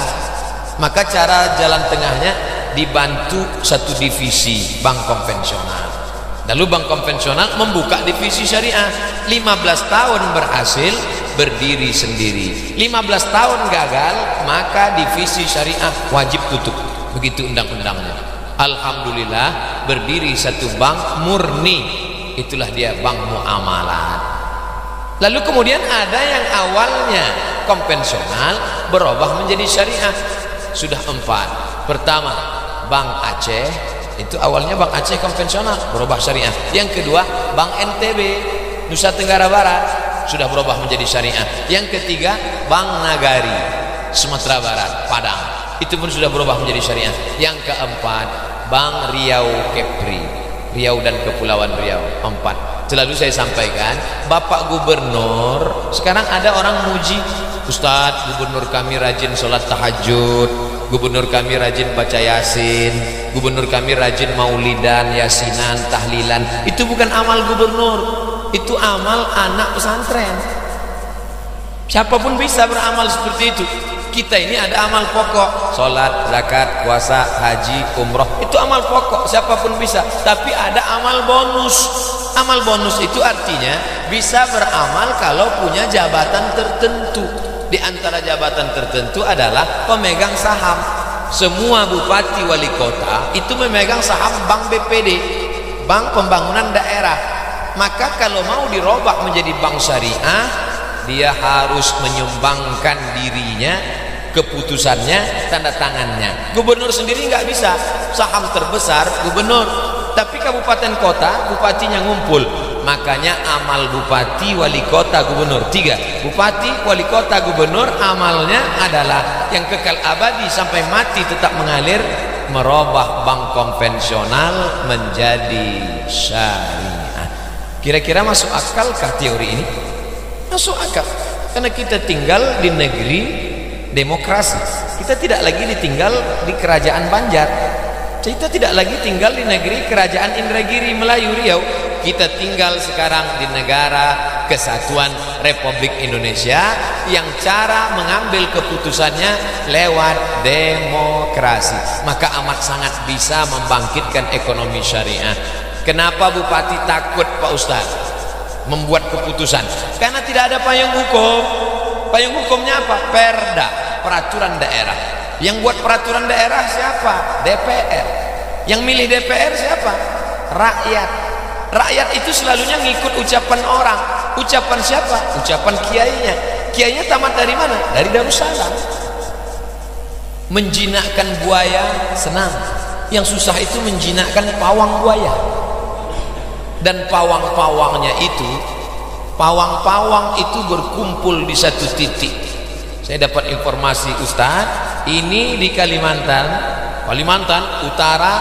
Maka cara jalan tengahnya dibantu satu divisi bank konvensional. Lalu bank konvensional membuka divisi syariah. 15 tahun berhasil, berdiri sendiri. 15 tahun gagal, maka divisi syariah wajib tutup. Begitu undang-undangnya. Alhamdulillah berdiri satu bank murni. Itulah dia bank muamalat. Lalu kemudian ada yang awalnya konvensional berubah menjadi syariah. Sudah 4. Pertama, Bank Aceh. Itu awalnya Bank Aceh konvensional, berubah syariah. Yang kedua, Bank NTB, Nusa Tenggara Barat, sudah berubah menjadi syariah. Yang ketiga, Bank Nagari, Sumatera Barat, Padang, itu pun sudah berubah menjadi syariah. Yang keempat, Bank Riau Kepri, Riau dan Kepulauan Riau, 4. Selalu saya sampaikan, Bapak Gubernur, sekarang ada orang muji, Ustadz, gubernur kami rajin sholat tahajud, gubernur kami rajin baca yasin, gubernur kami rajin maulidan, yasinan, tahlilan. Itu bukan amal gubernur, itu amal anak pesantren. Siapapun bisa beramal seperti itu. Kita ini ada amal pokok, sholat, zakat, puasa, haji, umroh, itu amal pokok, siapapun bisa. Tapi ada amal bonus. Amal bonus itu artinya bisa beramal kalau punya jabatan tertentu. Di antara jabatan tertentu adalah pemegang saham. Semua bupati wali kota itu memegang saham Bank BPD, Bank Pembangunan Daerah. Maka kalau mau dirobak menjadi bank syariah, dia harus menyumbangkan dirinya keputusannya, tanda tangannya. Gubernur sendiri nggak bisa, saham terbesar gubernur, tapi kabupaten kota bupatinya ngumpul. Makanya amal bupati, wali kota, gubernur, 3. Bupati, wali kota, gubernur amalnya adalah yang kekal abadi sampai mati tetap mengalir, merubah bank konvensional menjadi syariah. Kira-kira masuk akalkah teori ini? Masuk akal, karena kita tinggal di negeri demokrasi. Kita tidak lagi ditinggal di kerajaan Banjar, kita tidak lagi tinggal di negeri kerajaan Indragiri Melayu Riau. Kita tinggal sekarang di negara kesatuan Republik Indonesia yang cara mengambil keputusannya lewat demokrasi. Maka amat sangat bisa membangkitkan ekonomi syariah. Kenapa bupati takut, Pak Ustaz, membuat keputusan? Karena tidak ada payung hukum. Payung hukumnya apa? Perda, peraturan daerah. Yang buat peraturan daerah siapa? DPR. Yang milih DPR siapa? Rakyat. Rakyat itu selalunya ngikut ucapan orang. Ucapan siapa? Ucapan kiainya. Kiainya tamat dari mana? Dari Darussalam. Menjinakkan buaya senang, yang susah itu menjinakkan pawang buaya. Dan pawang-pawangnya itu, pawang-pawang itu berkumpul di satu titik. Saya dapat informasi, Ustaz, ini di Kalimantan Utara,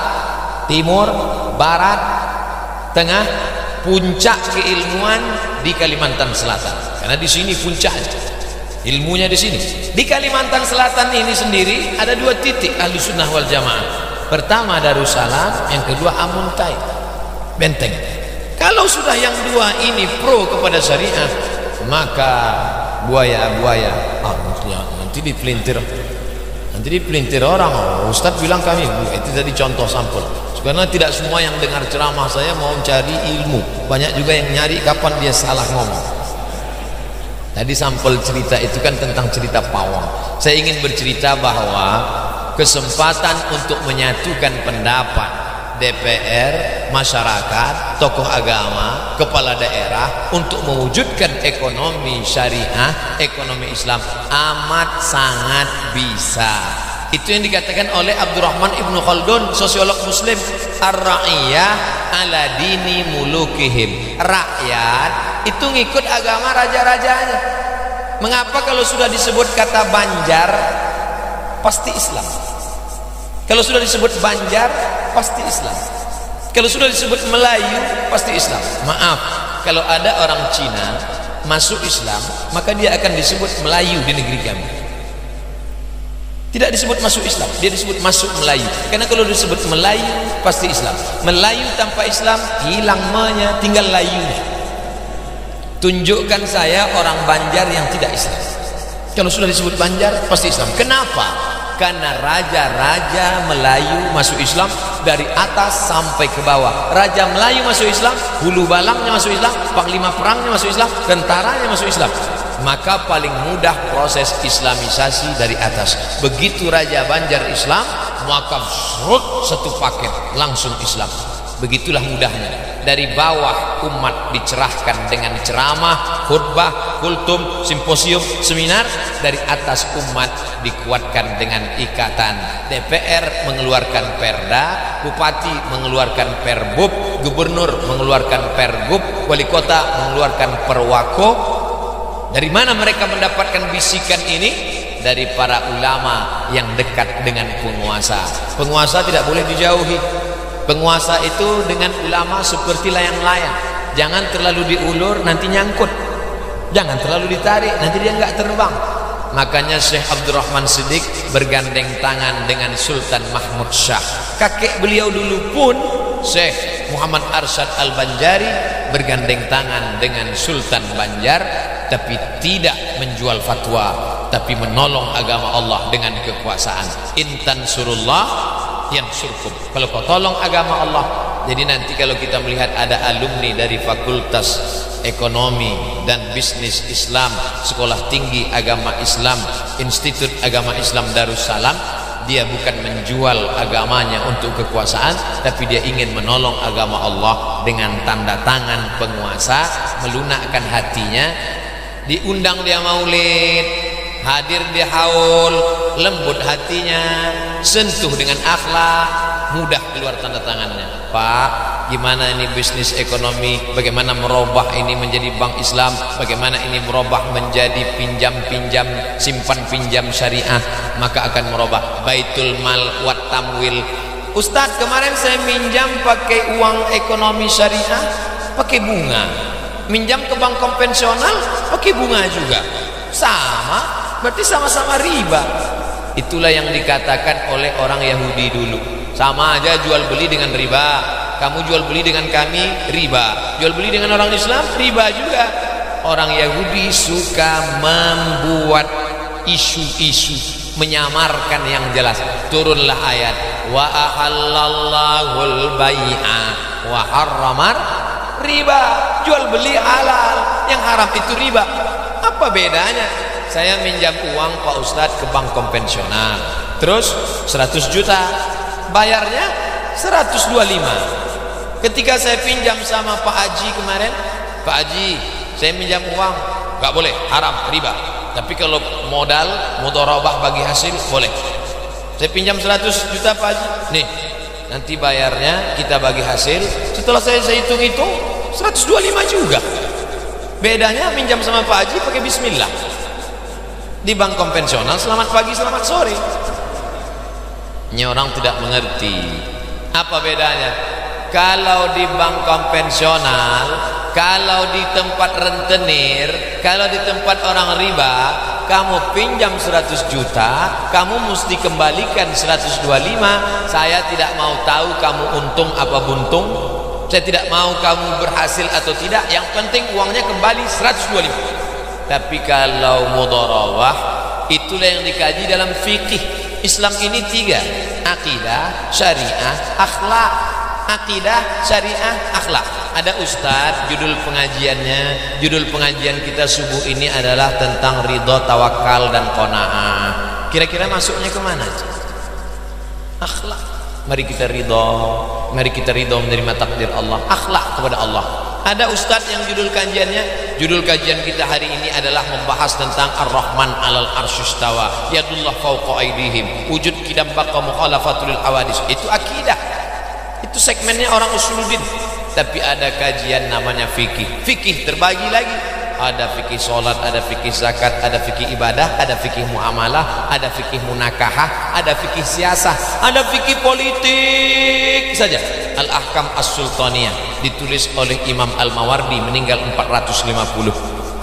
Timur, Barat, Tengah, puncak keilmuan di Kalimantan Selatan. Karena di sini puncaknya, ilmunya di sini. Di Kalimantan Selatan ini sendiri ada 2 titik Ahlussunnah wal Jamaah. Pertama Darussalam, yang kedua Amuntai, Benteng. Kalau sudah yang 2 ini pro kepada syariah, maka buaya-buaya nanti dipelintir orang. Ustadz bilang kami, itu tadi contoh sampel. Karena tidak semua yang dengar ceramah saya mau cari ilmu, banyak juga yang nyari kapan dia salah ngomong. Tadi sampel cerita itu kan tentang cerita pawang. Saya ingin bercerita bahwa kesempatan untuk menyatukan pendapat DPR, masyarakat, tokoh agama, kepala daerah untuk mewujudkan ekonomi syariah, ekonomi Islam amat sangat bisa. Itu yang dikatakan oleh Abdurrahman Ibnu Khaldun, sosiolog muslim. Ar-ra'iyah ala dini mulukihim. Rakyat itu ngikut agama raja-rajanya. Mengapa kalau sudah disebut kata Banjar pasti Islam? Kalau sudah disebut Banjar pasti Islam. Kalau sudah disebut Melayu pasti Islam. Maaf, kalau ada orang Cina masuk Islam, maka dia akan disebut Melayu di negeri kami. Tidak disebut masuk Islam, dia disebut masuk Melayu. Karena kalau disebut Melayu pasti Islam. Melayu tanpa Islam hilang menya, tinggal layunya. Tunjukkan saya orang Banjar yang tidak Islam. Kalau sudah disebut Banjar pasti Islam. Kenapa? Karena raja-raja Melayu masuk Islam dari atas sampai ke bawah. Raja Melayu masuk Islam, hulu balangnya masuk Islam, panglima perangnya masuk Islam, tentaranya masuk Islam. Maka paling mudah proses islamisasi dari atas. Begitu Raja Banjar Islam, maka satu paket langsung Islam. Begitulah mudahnya. Dari bawah umat dicerahkan dengan ceramah, khutbah, kultum, simposium, seminar. Dari atas umat dikuatkan dengan ikatan. DPR mengeluarkan perda, bupati mengeluarkan perbub, gubernur mengeluarkan pergub, wali kota mengeluarkan perwako. Dari mana mereka mendapatkan bisikan ini? Dari para ulama yang dekat dengan penguasa. Penguasa tidak boleh dijauhi. Penguasa itu dengan ulama seperti layang-layang. Jangan terlalu diulur, nanti nyangkut. Jangan terlalu ditarik, nanti dia nggak terbang. Makanya Syekh Abdurrahman Siddiq bergandeng tangan dengan Sultan Mahmud Shah. Kakek beliau dulu pun Syekh Muhammad Arsyad Al-Banjari bergandeng tangan dengan Sultan Banjar, tapi tidak menjual fatwa, tapi menolong agama Allah dengan kekuasaan. Intan surullah yansurkum. Kalau kau tolong agama Allah. Jadi nanti kalau kita melihat ada alumni dari Fakultas Ekonomi dan Bisnis Islam, Sekolah Tinggi Agama Islam, Institut Agama Islam Darussalam, dia bukan menjual agamanya untuk kekuasaan, tapi dia ingin menolong agama Allah dengan tanda tangan penguasa, melunakkan hatinya. Diundang dia maulid, hadir dia haul, lembut hatinya, sentuh dengan akhlak, mudah keluar tanda tangannya. Pak, gimana ini bisnis ekonomi, bagaimana merubah ini menjadi bank Islam, bagaimana ini merubah menjadi pinjam-pinjam, simpan pinjam syariah, maka akan merubah baitul mal wat tamwil. Ustadz, kemarin saya minjam pakai uang ekonomi syariah, pakai bunga. Minjam ke bank konvensional, pakai bunga juga. Sama, berarti sama-sama riba. Itulah yang dikatakan oleh orang Yahudi dulu. Sama aja jual beli dengan riba. Kamu jual beli dengan kami, riba. Jual beli dengan orang Islam, riba juga. Orang Yahudi suka membuat isu-isu, menyamarkan yang jelas. Turunlah ayat, wa ahallallahul bai'a wa harramar riba. Jual beli halal, yang haram itu riba. Apa bedanya? Saya minjam uang Pak Ustadz ke bank konvensional, terus 100 juta, bayarnya 125. Ketika saya pinjam sama Pak Haji kemarin, Pak Haji, saya minjam uang, gak boleh, haram, riba. Tapi kalau modal, mudharabah bagi hasil, boleh. Saya pinjam 100 juta Pak Haji, nih, nanti bayarnya kita bagi hasil. Setelah saya hitung-hitung, 125 juga. Bedanya pinjam sama Pak Haji pakai bismillah. Di bank konvensional selamat pagi selamat sore. Ini orang tidak mengerti apa bedanya. Kalau di bank konvensional, kalau di tempat rentenir, kalau di tempat orang riba, kamu pinjam 100 juta, kamu mesti kembalikan 125. Saya tidak mau tahu kamu untung apa buntung, saya tidak mau kamu berhasil atau tidak, yang penting uangnya kembali 125. Tapi kalau mudharabah, itulah yang dikaji dalam fikih. Islam ini 3, akidah, syariah, akhlak. Akidah, syariah, akhlak. Ada ustadz, judul pengajian kita subuh ini adalah tentang ridho, tawakal dan qanaah. Kira-kira masuknya kemana? Akhlak. Mari kita ridho menerima takdir Allah, akhlak kepada Allah. Ada ustadz yang judul kajian kita hari ini adalah membahas tentang Ar-Rahman 'alal arsyistawa, yadullah fawqa aydihim, wujud kidam baqa mukhalafatul hawadis. Itu akidah, itu segmennya orang usuluddin. Tapi ada kajian namanya fikih. Fikih terbagi lagi, ada fikih sholat, ada fikih zakat, ada fikih ibadah, ada fikih muamalah, ada fikih munakahah, ada fikih siasah, ada fikih politik saja. Al-Ahkam As-Sultaniyah ditulis oleh Imam Al-Mawardi, meninggal 450.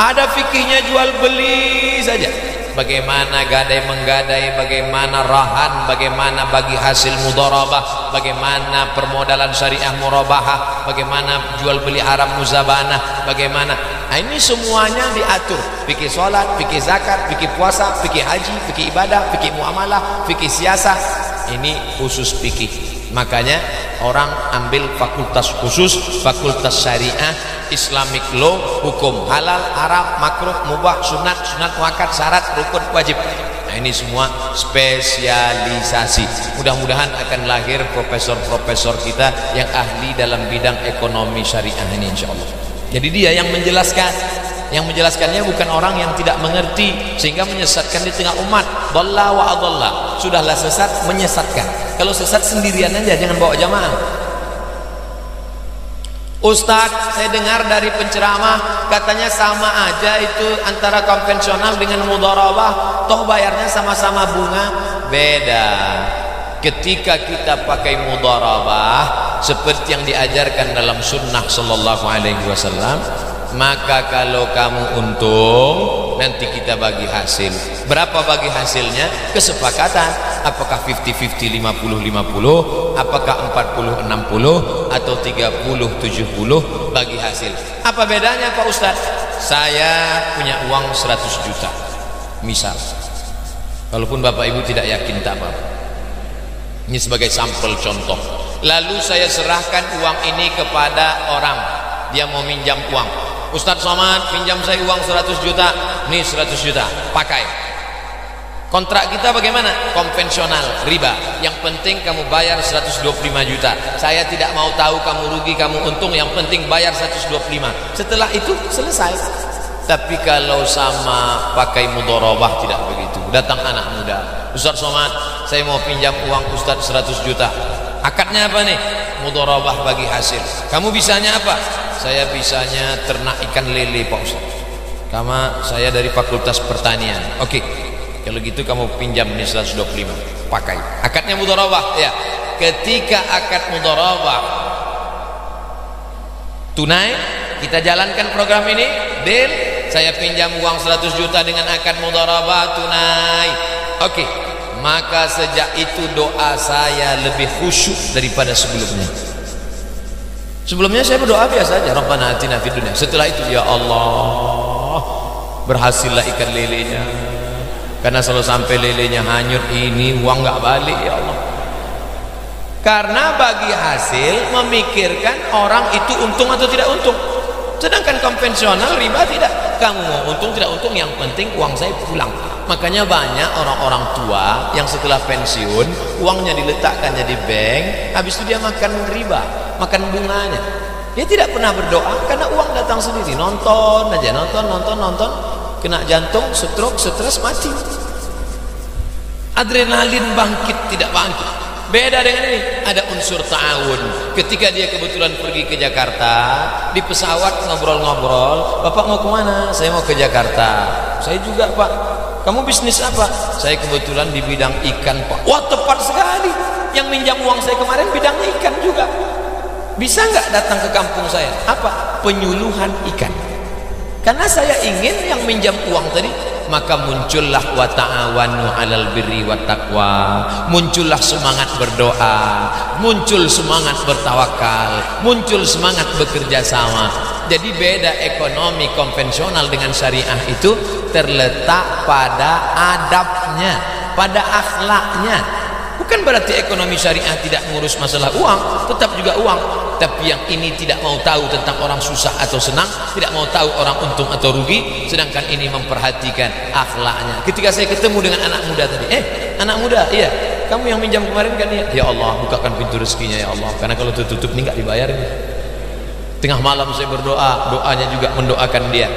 Ada fikihnya jual beli saja, bagaimana gadai menggadai, bagaimana rahan, bagaimana bagi hasil mudharabah, bagaimana permodalan syariah murabahah, bagaimana jual beli haram muzabanah, bagaimana. Nah, ini semuanya diatur. Fikih sholat, fikih zakat, fikih puasa, fikih haji, fikih ibadah, fikih muamalah, fikih siasah. Ini khusus fikih. Makanya orang ambil fakultas khusus, fakultas syariah, Islamic law, hukum halal, haram, makruh, mubah, sunat, muakkad, syarat, rukun, wajib. Nah, ini semua spesialisasi. Mudah-mudahan akan lahir profesor-profesor kita yang ahli dalam bidang ekonomi syariah ini, insyaallah. Jadi dia yang menjelaskan. Yang menjelaskannya bukan orang yang tidak mengerti sehingga menyesatkan di tengah umat. Dhalla wa adalla. Sudahlah sesat, menyesatkan. Kalau sesat sendirian aja, jangan bawa jamaah. Ustadz, saya dengar dari penceramah katanya sama aja itu antara konvensional dengan mudharabah, toh bayarnya sama-sama bunga. Beda. Ketika kita pakai mudharabah seperti yang diajarkan dalam sunnah sallallahu alaihi wasallam, maka kalau kamu untung, nanti kita bagi hasil. Berapa bagi hasilnya? Kesepakatan. Apakah 50-50, 50-50, apakah 40-60, atau 30-70 bagi hasil. Apa bedanya Pak Ustadz? Saya punya uang 100 juta misal, walaupun Bapak Ibu tidak yakin, tak apa. Ini sebagai sampel contoh. Lalu saya serahkan uang ini kepada orang, dia mau minjam uang. Ustadz Somad, pinjam saya uang 100 juta. Nih 100 juta, pakai. Kontrak kita bagaimana? Konvensional, riba. Yang penting kamu bayar 125 juta. Saya tidak mau tahu kamu rugi, kamu untung, yang penting bayar 125. Setelah itu selesai. Tapi kalau sama pakai mudharabah tidak begitu. Datang anak muda, Ustaz Somad, saya mau pinjam uang Ustaz 100 juta. Akadnya apa nih? Mudharabah bagi hasil. Kamu bisanya apa? Saya bisanya ternak ikan lele Pak Ustaz. Karena saya dari Fakultas Pertanian. Oke, kalau gitu kamu pinjam nih 125, pakai. Akadnya mudharabah ya. Ketika akad mudharabah tunai, kita jalankan program ini, deal. Saya pinjam uang 100 juta dengan akad mudharabah tunai. Oke, maka sejak itu doa saya lebih khusyuk daripada sebelumnya. Sebelumnya saya berdoa biasa aja, Rabbana atina fid dunya. Setelah itu, ya Allah, berhasillah ikan lelenya. Karena selalu sampai lelenya hanyut, ini uang nggak balik, ya Allah. Karena bagi hasil memikirkan orang itu untung atau tidak untung. Sedangkan konvensional riba tidak. Kamu mau untung tidak untung, yang penting uang saya pulang. Makanya banyak orang-orang tua yang setelah pensiun uangnya diletakkan di bank, habis itu dia makan riba, makan bunganya. Dia tidak pernah berdoa karena uang datang sendiri. Nonton aja, nonton, kena jantung, stroke, stres, mati. Adrenalin bangkit tidak bangkit. Beda dengan ini, ada unsur ta'awun. Ketika dia kebetulan pergi ke Jakarta, di pesawat ngobrol-ngobrol, Bapak mau kemana? Saya mau ke Jakarta. Saya juga Pak. Kamu bisnis apa? Saya kebetulan di bidang ikan Pak. Wah, tepat sekali. Yang minjam uang saya kemarin bidangnya ikan juga. Bisa nggak datang ke kampung saya? Apa? Penyuluhan ikan. Karena saya ingin yang minjam uang tadi, maka muncullah wa ta'awanu 'alal birri wat taqwa. Muncullah semangat berdoa, muncul semangat bertawakal, muncul semangat bekerja sama. Jadi beda ekonomi konvensional dengan syariah itu terletak pada adabnya, pada akhlaknya. Bukan berarti ekonomi syariah tidak mengurus masalah uang, tetap juga uang. Tapi yang ini tidak mau tahu tentang orang susah atau senang, tidak mau tahu orang untung atau rugi, sedangkan ini memperhatikan akhlaknya. Ketika saya ketemu dengan anak muda tadi, anak muda, iya, kamu yang minjam kemarin kan? Ya Allah, bukakan pintu rezekinya ya Allah, karena kalau tutup ini nggak dibayar ini. Tengah malam saya berdoa, doanya juga mendoakan dia.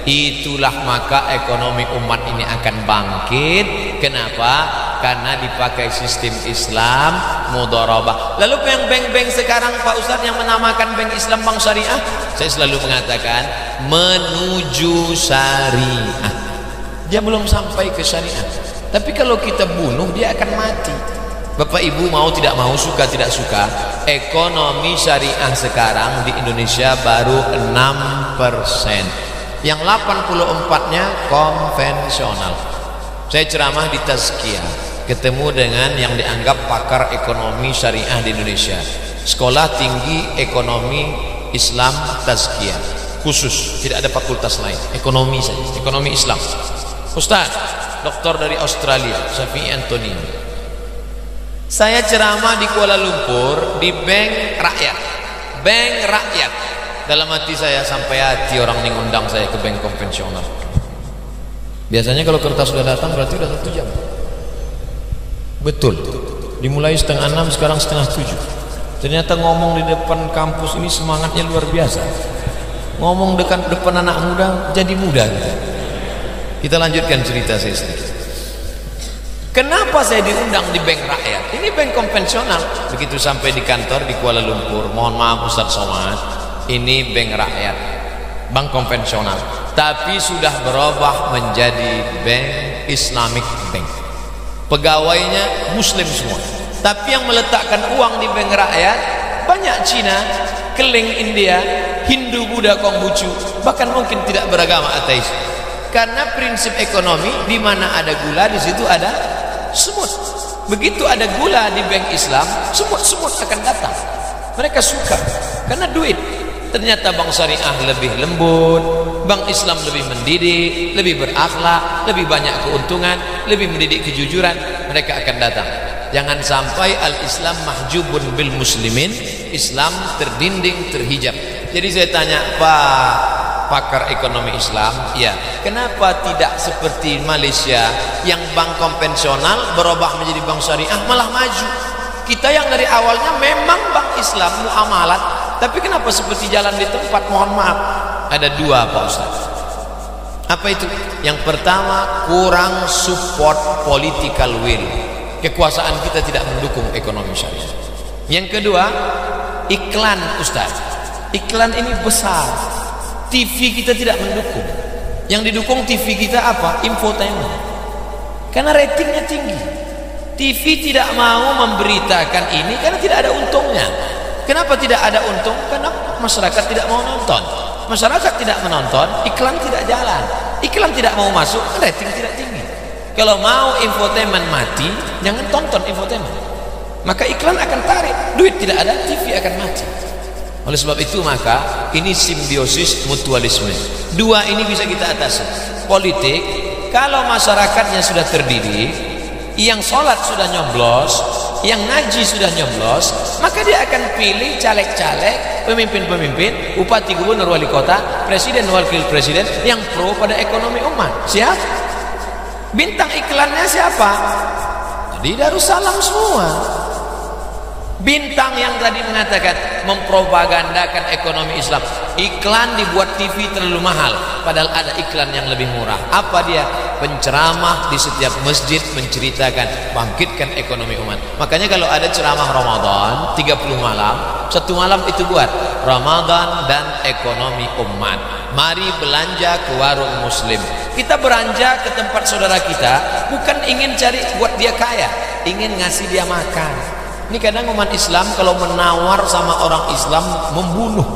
Itulah maka ekonomi umat ini akan bangkit. Kenapa? Karena dipakai sistem Islam mudharabah. Lalu bank-bank sekarang Pak Ustadz yang menamakan bank Islam bank syariah, saya selalu mengatakan menuju syariah. Dia belum sampai ke syariah. Tapi kalau kita bunuh dia akan mati. Bapak Ibu mau tidak mau, suka tidak suka, ekonomi syariah sekarang di Indonesia baru 6%. Yang 84-nya konvensional. Saya ceramah di Tazkiyah, ketemu dengan yang dianggap pakar ekonomi syariah di Indonesia, Sekolah Tinggi Ekonomi Islam Tazkiyah, khusus, tidak ada fakultas lain, ekonomi saja, ekonomi Islam. Ustaz, doktor dari Australia, Syafi'i Antonio. Saya ceramah di Kuala Lumpur di Bank Rakyat. Bank Rakyat. Dalam hati saya, sampai hati orang ini ngundang saya ke bank konvensional. Biasanya kalau kertas sudah datang berarti sudah 1 jam. Betul. Dimulai 5:30, sekarang 6:30. Ternyata ngomong di depan kampus ini semangatnya luar biasa. Ngomong depan anak muda jadi muda gitu. Kita lanjutkan cerita saya sedikit. Kenapa saya diundang di bank rakyat? Ini bank konvensional. Begitu sampai di kantor di Kuala Lumpur, mohon maaf Ustaz Somad, ini bank rakyat, bank konvensional, tapi sudah berubah menjadi bank Islamic Bank. Pegawainya muslim semua, tapi yang meletakkan uang di bank rakyat banyak Cina, Keling India, Hindu, Buddha, Konghucu, bahkan mungkin tidak beragama, ateis. Karena prinsip ekonomi, di mana ada gula di situ ada semut. Begitu ada gula di bank Islam, semut-semut akan datang. Mereka suka karena duit. Ternyata bank syariah lebih lembut, bank Islam lebih mendidik, lebih berakhlak, lebih banyak keuntungan, lebih mendidik kejujuran. Mereka akan datang. Jangan sampai al-Islam mahjubun bil muslimin, Islam terdinding, terhijab. Jadi saya tanya, Pak pakar ekonomi Islam, ya, kenapa tidak seperti Malaysia yang bank konvensional berubah menjadi bank syariah malah maju? Kita yang dari awalnya memang bank Islam muamalat, tapi kenapa seperti jalan di tempat? Mohon maaf, ada dua Pak Ustaz. Apa itu? Yang pertama, kurang support political will. Kekuasaan kita tidak mendukung ekonomi syariah. Yang kedua, iklan Ustaz. Iklan ini besar. TV kita tidak mendukung. Yang didukung TV kita apa? Infotainment. Karena ratingnya tinggi. TV tidak mau memberitakan ini karena tidak ada untungnya. Kenapa tidak ada untung? Karena masyarakat tidak mau nonton. Masyarakat tidak menonton, iklan tidak jalan. Iklan tidak mau masuk, rating tidak tinggi. Kalau mau infotainment mati, jangan tonton infotainment. Maka iklan akan tarik, duit tidak ada, TV akan mati. Oleh sebab itu maka ini simbiosis mutualisme. Dua ini bisa kita atasi. Politik, kalau masyarakatnya sudah terdidik, yang sholat sudah nyoblos, yang ngaji sudah nyoblos, maka dia akan pilih caleg-caleg, pemimpin-pemimpin, bupati, gubernur, wali kota, presiden, wakil presiden yang pro pada ekonomi umat. Siapa? Bintang iklannya siapa? Di Darussalam semua. Bintang yang tadi mengatakan mempropagandakan ekonomi Islam, iklan dibuat TV terlalu mahal, padahal ada iklan yang lebih murah. Apa dia? Penceramah di setiap masjid menceritakan bangkitkan ekonomi umat. Makanya kalau ada ceramah Ramadan 30 malam, satu malam itu buat Ramadan dan ekonomi umat. Mari belanja ke warung muslim. Kita belanja ke tempat saudara kita bukan ingin cari buat dia kaya, ingin ngasih dia makan. Ini kadang umat Islam kalau menawar sama orang Islam membunuh.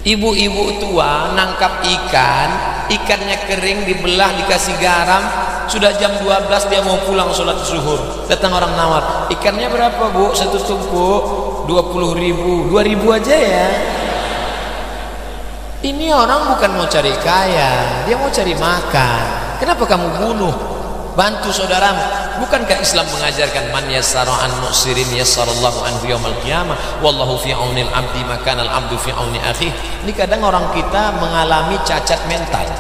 Ibu-ibu tua nangkap ikan, ikannya kering, dibelah, dikasih garam, sudah jam 12 dia mau pulang sholat zuhur. Datang orang nawar, ikannya berapa bu? Satu tumpuk 20.000, 2.000 aja ya. Ini orang bukan mau cari kaya, dia mau cari makan. Kenapa kamu bunuh? Bantu saudaramu. Bukankah Islam mengajarkan man yassara an mu'sirin yassarallahu anhu yaumal qiyamah, wallahu fi aunil abdi maka al abdu fi auni akhih. Ini kadang orang kita mengalami cacat mental.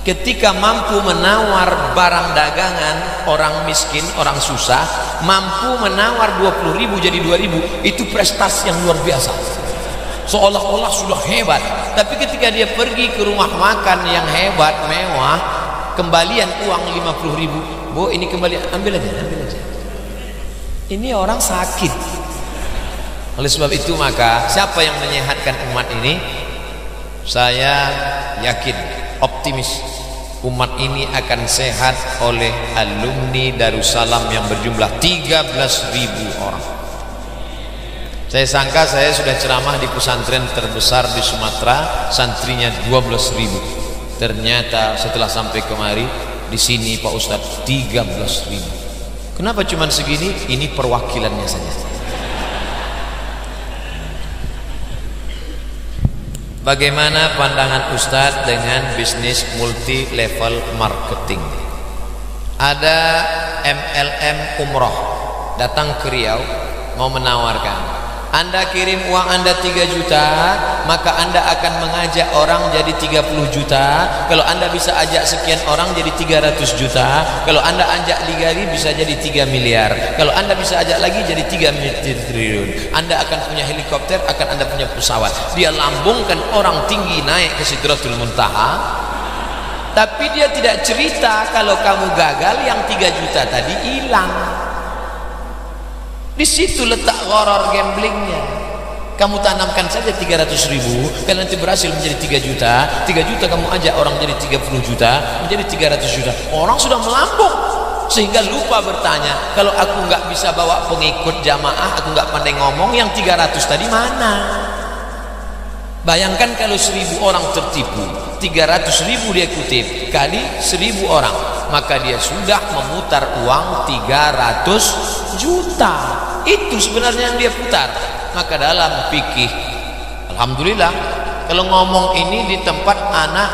Ketika mampu menawar barang dagangan orang miskin, orang susah, mampu menawar 20.000 jadi 2.000, itu prestasi yang luar biasa. Seolah-olah sudah hebat. Tapi ketika dia pergi ke rumah makan yang hebat, mewah, kembalian uang 50.000, bu ini kembalian, ambil aja. Ini orang sakit. Oleh sebab itu maka siapa yang menyehatkan umat ini? Saya yakin, optimis, umat ini akan sehat oleh alumni Darussalam yang berjumlah 13.000 orang. Saya sangka saya sudah ceramah di pesantren terbesar di Sumatera, santrinya 12.000. Ternyata setelah sampai kemari di sini Pak Ustadz 13.000. Kenapa cuma segini? Ini perwakilannya saja. Bagaimana pandangan Ustadz dengan bisnis multi level marketing? Ada MLM umroh datang ke Riau mau menawarkan, Anda kirim uang Anda 3 juta, maka Anda akan mengajak orang jadi 30 juta. Kalau Anda bisa ajak sekian orang jadi 300 juta. Kalau Anda ajak 3 bisa jadi 3 miliar. Kalau Anda bisa ajak lagi jadi 3 triliun. Anda akan punya helikopter, akan Anda punya pesawat. Dia lambungkan orang tinggi naik ke Sidratul Muntaha. Tapi dia tidak cerita kalau kamu gagal yang 3 juta tadi hilang. Di situ letak horor gamblingnya. Kamu tanamkan saja 300.000, kan nanti berhasil menjadi 3 juta. 3 juta kamu ajak orang jadi 30 juta, menjadi 300 juta. Orang sudah melambung sehingga lupa bertanya, kalau aku nggak bisa bawa pengikut jamaah, aku nggak pandai ngomong, yang 300 tadi mana? Bayangkan kalau 1.000 orang tertipu, 300.000 dia kutip kali 1.000 orang, maka dia sudah memutar uang 300 juta. Itu sebenarnya yang dia putar. Maka dalam fikih, alhamdulillah, kalau ngomong ini di tempat anak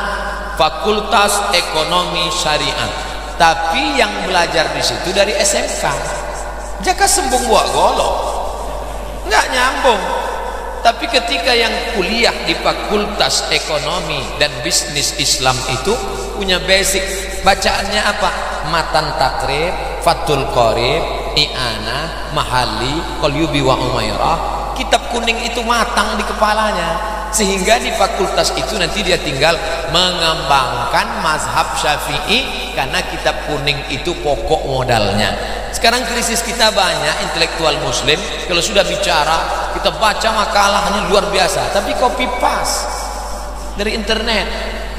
Fakultas Ekonomi Syariah, tapi yang belajar di situ dari SMK. Jaka sembung buat golok, nggak nyambung. Tapi ketika yang kuliah di Fakultas Ekonomi dan Bisnis Islam itu punya basic, bacaannya apa? Matan Takrib, Fathul Qorib, I'anah, Mahalli, Qalyubi wa Umairah. Kitab kuning itu matang di kepalanya. sehingga di fakultas itu nanti dia tinggal mengembangkan mazhab Syafi'i karena kitab kuning itu pokok modalnya. Sekarang krisis kita banyak intelektual muslim, kalau sudah bicara kita baca makalahnya luar biasa, tapi copy paste dari internet.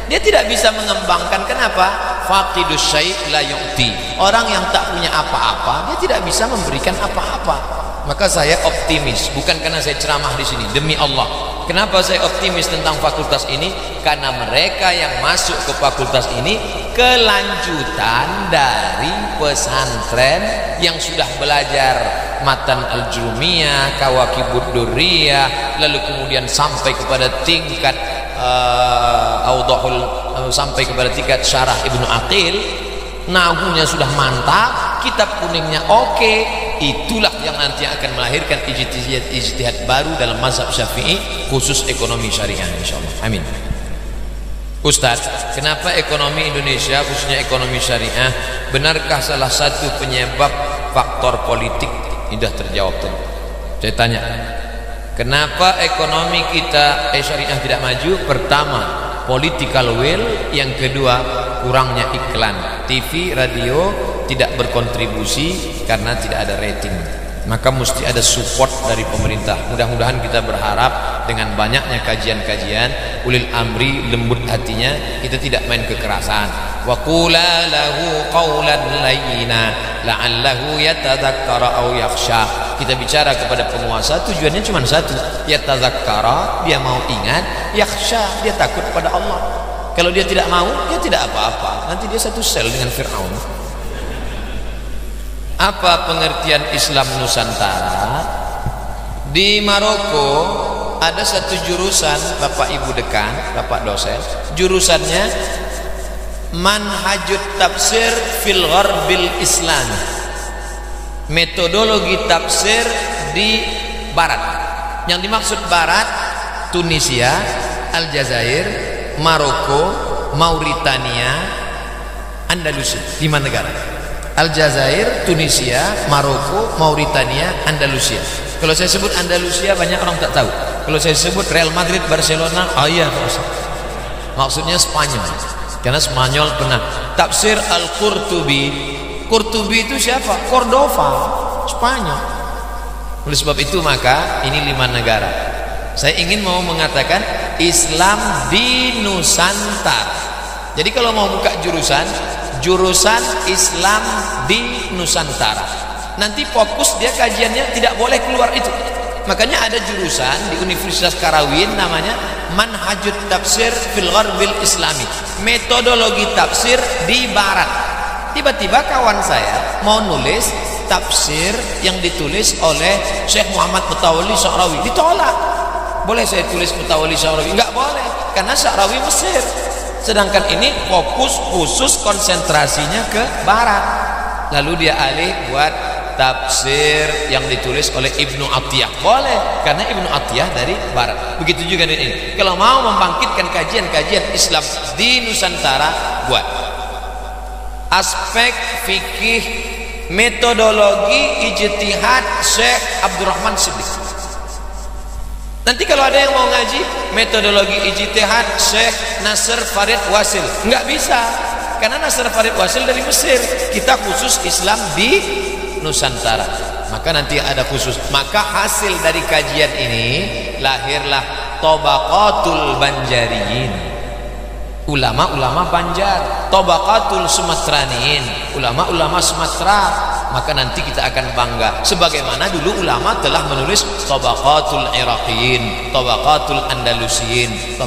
Dia tidak bisa mengembangkan. Kenapa? Faqidus syai' la yu'ti. Orang yang tak punya apa-apa, dia tidak bisa memberikan apa-apa. Maka saya optimis, bukan karena saya ceramah di sini, demi Allah. Kenapa saya optimis tentang fakultas ini? Karena mereka yang masuk ke fakultas ini kelanjutan dari pesantren yang sudah belajar Matan Al-Jurumiyah, Kawakibud Durriyah, lalu kemudian sampai kepada tingkat sampai kepada tingkat Syarah Ibnu Aqil. Nahunya sudah mantap, kitab kuningnya oke. Itulah yang nanti akan melahirkan ijtihad baru dalam mazhab Syafi'i, khusus ekonomi syariah, insyaallah. Amin. Ustaz, kenapa ekonomi Indonesia khususnya ekonomi syariah, benarkah salah satu penyebab faktor politik? Ini sudah terjawab tadi. Saya tanya, kenapa ekonomi kita syariah tidak maju? Pertama, political will. Yang kedua, kurangnya iklan. TV, radio tidak berkontribusi karena tidak ada rating. Maka mesti ada support dari pemerintah. Mudah-mudahan kita berharap dengan banyaknya kajian-kajian, ulil amri, lembut hatinya, kita tidak main kekerasan. Wa qula lahu qawlan layyina la'allahu yatadzakkara aw yakhsha. Kita bicara kepada penguasa, tujuannya cuma satu, yatadzakkara, dia mau ingat, yakhsha, dia takut pada Allah. Kalau dia tidak mau, dia tidak apa-apa. Nanti dia satu sel dengan Fir'aun. Apa pengertian Islam Nusantara? Di Maroko ada satu jurusan, Bapak Ibu dekan, Bapak dosen, jurusannya Manhajut Tafsir fil Gharbil Islam, metodologi tafsir di Barat. Yang dimaksud Barat, Tunisia, Aljazair, Maroko, Mauritania, Andalusia. 5 negara: Aljazair, Tunisia, Maroko, Mauritania, Andalusia. Kalau saya sebut Andalusia banyak orang tak tahu. Kalau saya sebut Real Madrid, Barcelona, oh iya, maksudnya Spanyol, karena Spanyol pernah. Tafsir Al-Qurtubi. Qurtubi itu siapa? Cordova, Spanyol. Oleh sebab itu maka ini 5 negara. Saya ingin mau mengatakan Islam di Nusantara. Jadi kalau mau buka jurusan Islam di Nusantara, nanti fokus dia kajiannya tidak boleh keluar itu. Makanya ada jurusan di Universitas Qarawin namanya Manhajut Tafsir fil Gharbil Islami, metodologi tafsir di Barat. Tiba-tiba kawan saya mau nulis tafsir yang ditulis oleh Syekh Muhammad Mutawalli Sya'rawi, ditolak. Boleh saya tulis Mutawalli Sya'rawi? Enggak boleh, karena Sya'rawi Mesir. Sedangkan ini fokus khusus konsentrasinya ke Barat. Lalu dia alih buat tafsir yang ditulis oleh Ibnu Atiyah. Boleh, karena Ibnu Atiyah dari Barat. Begitu juga ini. Kalau mau membangkitkan kajian-kajian Islam di Nusantara, buat aspek fikih, metodologi ijtihad Syekh Abdurrahman Siddiq. Nanti kalau ada yang mau ngaji metodologi ijtihad Syekh Nasr Farid Wasil, nggak bisa, karena Nasr Farid Wasil dari Mesir. Kita khusus Islam di Nusantara. Maka nanti ada khusus. Maka hasil dari kajian ini lahirlah Tabaqatul Banjariyin, ulama-ulama Banjar, Tabaqatul Sumatraniin, ulama-ulama Sumatera. Maka nanti kita akan bangga sebagaimana dulu ulama telah menulis Tabaqatul Iraqiyin, Tabaqatul Andalusiyin,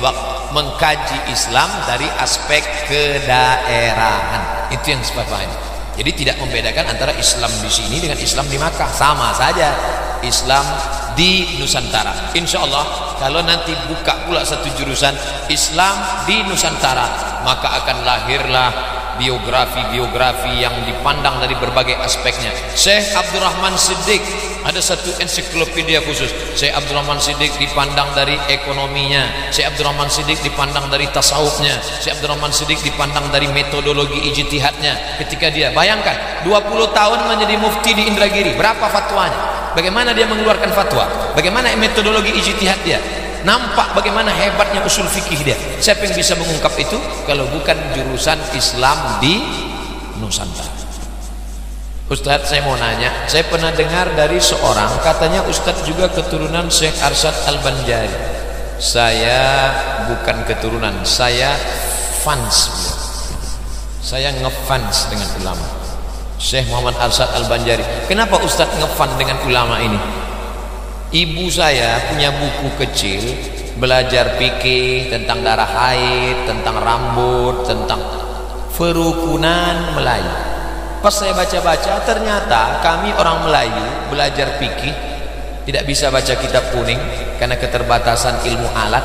mengkaji Islam dari aspek kedaerahan. Itu yang sebabnya. Jadi tidak membedakan antara Islam di sini dengan Islam di Makkah, sama saja Islam di Nusantara. Insya Allah kalau nanti buka pula satu jurusan Islam di Nusantara, maka akan lahirlah biografi-biografi yang dipandang dari berbagai aspeknya. Syekh Abdurrahman Siddiq ada satu ensiklopedia khusus. Syekh Abdurrahman Siddiq dipandang dari ekonominya, Syekh Abdurrahman Siddiq dipandang dari tasawufnya, Syekh Abdurrahman Siddiq dipandang dari metodologi ijtihadnya. Ketika dia, bayangkan 20 tahun menjadi mufti di Indragiri, berapa fatwanya, bagaimana dia mengeluarkan fatwa, bagaimana metodologi ijtihad dia. Nampak bagaimana hebatnya usul fikih dia. Siapa yang bisa mengungkap itu kalau bukan jurusan Islam di Nusantara? Ustadz, saya mau nanya, saya pernah dengar dari seorang, katanya Ustadz juga keturunan Syekh Arsyad Al-Banjari. Saya bukan keturunan, saya fans. Saya ngefans dengan ulama Syekh Muhammad Arsyad Al-Banjari. Kenapa Ustadz ngefans dengan ulama ini? Ibu saya punya buku kecil belajar fikih tentang darah haid, tentang rambut, tentang kerukunan Melayu. Pas saya baca-baca, ternyata kami orang Melayu belajar fikih tidak bisa baca kitab kuning karena keterbatasan ilmu alat.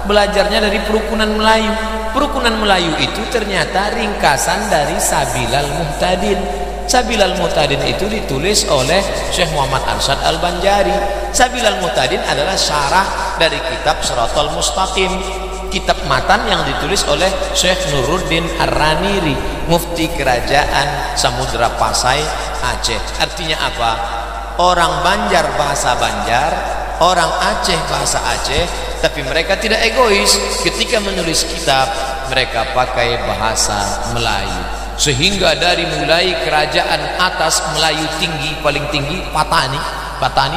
Belajarnya dari kerukunan Melayu. Kerukunan Melayu itu ternyata ringkasan dari Sabilal Muhtadin. Sabilal Muhtadin itu ditulis oleh Syekh Muhammad Arsyad Al-Banjari. Sabilal Muhtadin adalah syarah dari kitab Shiratal Mustaqim, kitab matan yang ditulis oleh Syekh Nuruddin Ar-Raniri, mufti kerajaan Samudra Pasai Aceh. Artinya apa? Orang Banjar bahasa Banjar, orang Aceh bahasa Aceh, tapi mereka tidak egois. Ketika menulis kitab, mereka pakai bahasa Melayu. Sehingga dari mulai kerajaan atas Melayu tinggi, paling tinggi, Patani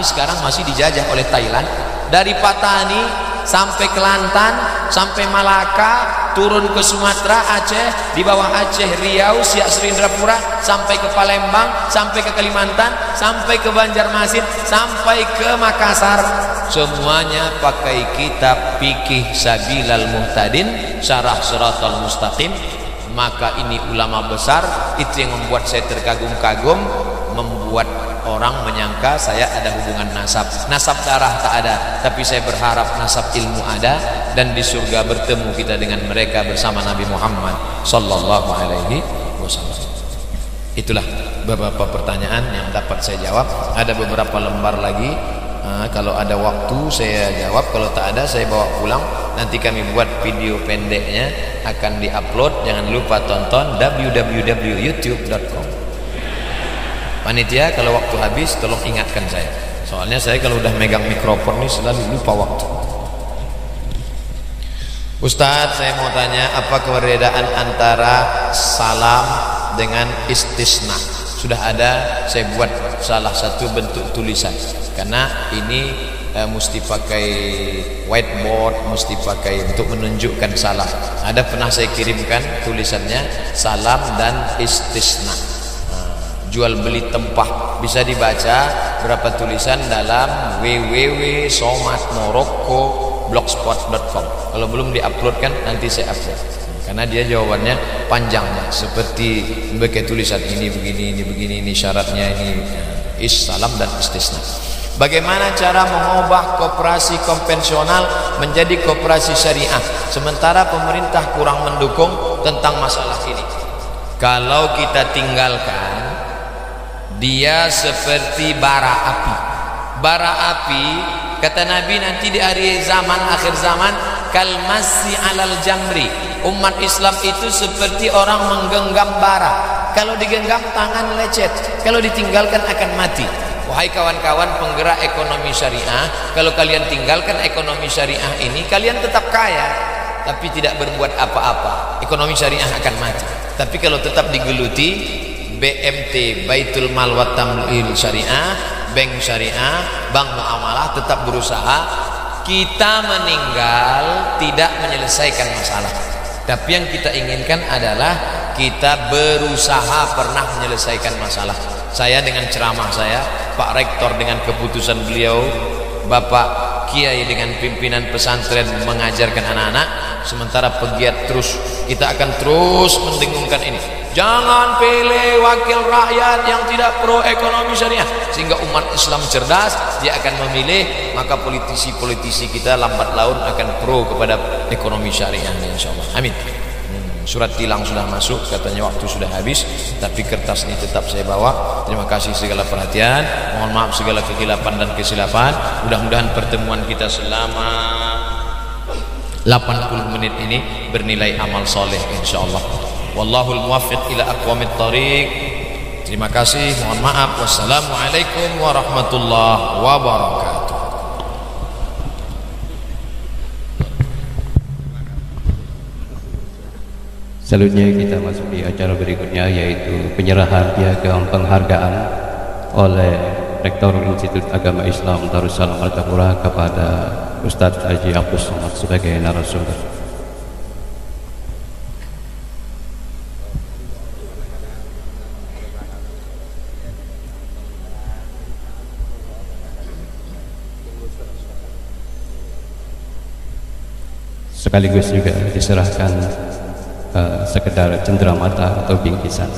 sekarang masih dijajah oleh Thailand. Dari Patani sampai Kelantan, sampai Malaka, turun ke Sumatera, Aceh, di bawah Aceh, Riau, Siak Serindrapura, sampai ke Palembang, sampai ke Kalimantan, sampai ke Banjarmasin, sampai ke Makassar. Semuanya pakai kitab fikih Sabilal Muhtadin, syarah Shiratal Mustaqim. Maka ini ulama besar. Itu yang membuat saya terkagum-kagum, membuat orang menyangka saya ada hubungan nasab. Nasab darah tak ada, tapi saya berharap nasab ilmu ada, dan di surga bertemu kita dengan mereka bersama Nabi Muhammad sallallahu alaihi wasallam. Itulah beberapa pertanyaan yang dapat saya jawab. Ada beberapa lembar lagi. Kalau ada waktu saya jawab, kalau tak ada saya bawa pulang. Nanti kami buat video pendeknya, akan diupload. Jangan lupa tonton www.youtube.com. Panitia, kalau waktu habis tolong ingatkan saya. Soalnya saya kalau udah megang mikrofon ini selalu lupa waktu. Ustadz, saya mau tanya, apa perbedaan antara salam dengan istisna? Sudah ada, saya buat salah satu bentuk tulisan. Karena ini mesti pakai whiteboard, mesti pakai untuk menunjukkan salam. Ada pernah saya kirimkan tulisannya salam dan istisna. Jual beli tempah, bisa dibaca berapa tulisan dalam www.somatmorocco.blogspot.com. Kalau belum diupload kan nanti saya upload. Karena dia jawabannya panjang, seperti pakai tulisan ini begini, ini begini, ini syaratnya, ini salam dan istisna. Bagaimana cara mengubah koperasi konvensional menjadi koperasi syariah sementara pemerintah kurang mendukung tentang masalah ini? Kalau kita tinggalkan, dia seperti bara api. Bara api, kata Nabi, nanti di hari zaman, akhir zaman, kalmasi alal jamri. Umat Islam itu seperti orang menggenggam bara. Kalau digenggam tangan lecet, kalau ditinggalkan akan mati. Wahai kawan-kawan penggerak ekonomi syariah, kalau kalian tinggalkan ekonomi syariah ini, kalian tetap kaya, tapi tidak berbuat apa-apa. Ekonomi syariah akan mati. Tapi kalau tetap digeluti, BMT, Baitul Mal wa Tamwil Syariah, bank syariah, bank muamalah tetap berusaha, kita meninggal tidak menyelesaikan masalah. Tapi yang kita inginkan adalah kita berusaha pernah menyelesaikan masalah. Saya dengan ceramah saya, Pak Rektor dengan keputusan beliau, Bapak Kiai dengan pimpinan pesantren mengajarkan anak-anak, sementara pegiat terus, kita akan terus mendengungkan ini. Jangan pilih wakil rakyat yang tidak pro ekonomi syariah, sehingga umat Islam cerdas, dia akan memilih, maka politisi-politisi kita lambat laun akan pro kepada ekonomi syariah, insyaallah. Amin. Surat tilang sudah masuk, katanya waktu sudah habis, tapi kertas ini tetap saya bawa. Terima kasih segala perhatian, mohon maaf segala kekilapan dan kesilapan. Mudah-mudahan pertemuan kita selama 80 menit ini bernilai amal soleh insyaallah. Wallahul muwaffiq ila aqwamit thariq. Terima kasih, mohon maaf. Wassalamualaikum warahmatullahi wabarakatuh. Selanjutnya kita masuk di acara berikutnya, yaitu penyerahan piagam penghargaan oleh Rektor Institut Agama Islam Darussalam Martapura kepada Ustadz Haji Abdus Somad sebagai narasumber. Sekaligus juga diserahkan sekedar cenderamata atau bingkisan.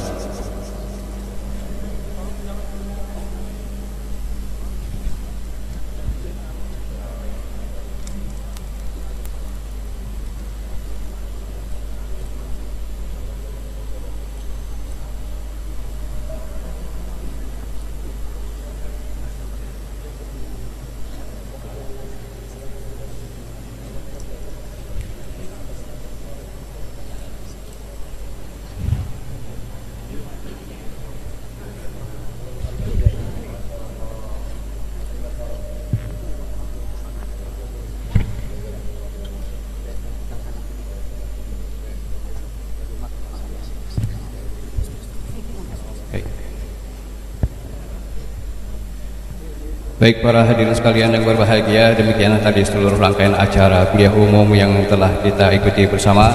Baik para hadirin sekalian yang berbahagia, demikian tadi seluruh rangkaian acara kuliah umum yang telah kita ikuti bersama.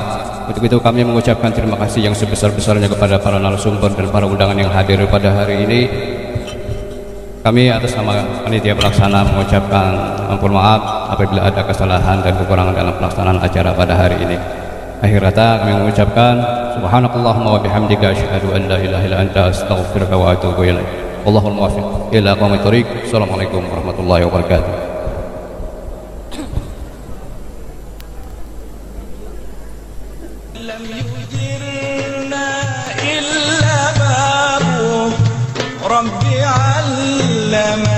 Untuk itu kami mengucapkan terima kasih yang sebesar-besarnya kepada para narasumber dan para undangan yang hadir pada hari ini. Kami atas nama panitia pelaksana mengucapkan ampun maaf apabila ada kesalahan dan kekurangan dalam pelaksanaan acara pada hari ini. Akhir kata kami mengucapkan subhanakallahumma wa bihamdika asyhadu an la ilaha illa anta astaghfiruka wa atubu ilaik. Wallahul muwaffiq ila aqwamit thoriq. Assalamualaikum warahmatullahi wabarakatuh. Lam yujirna illa babu rabbi 'allama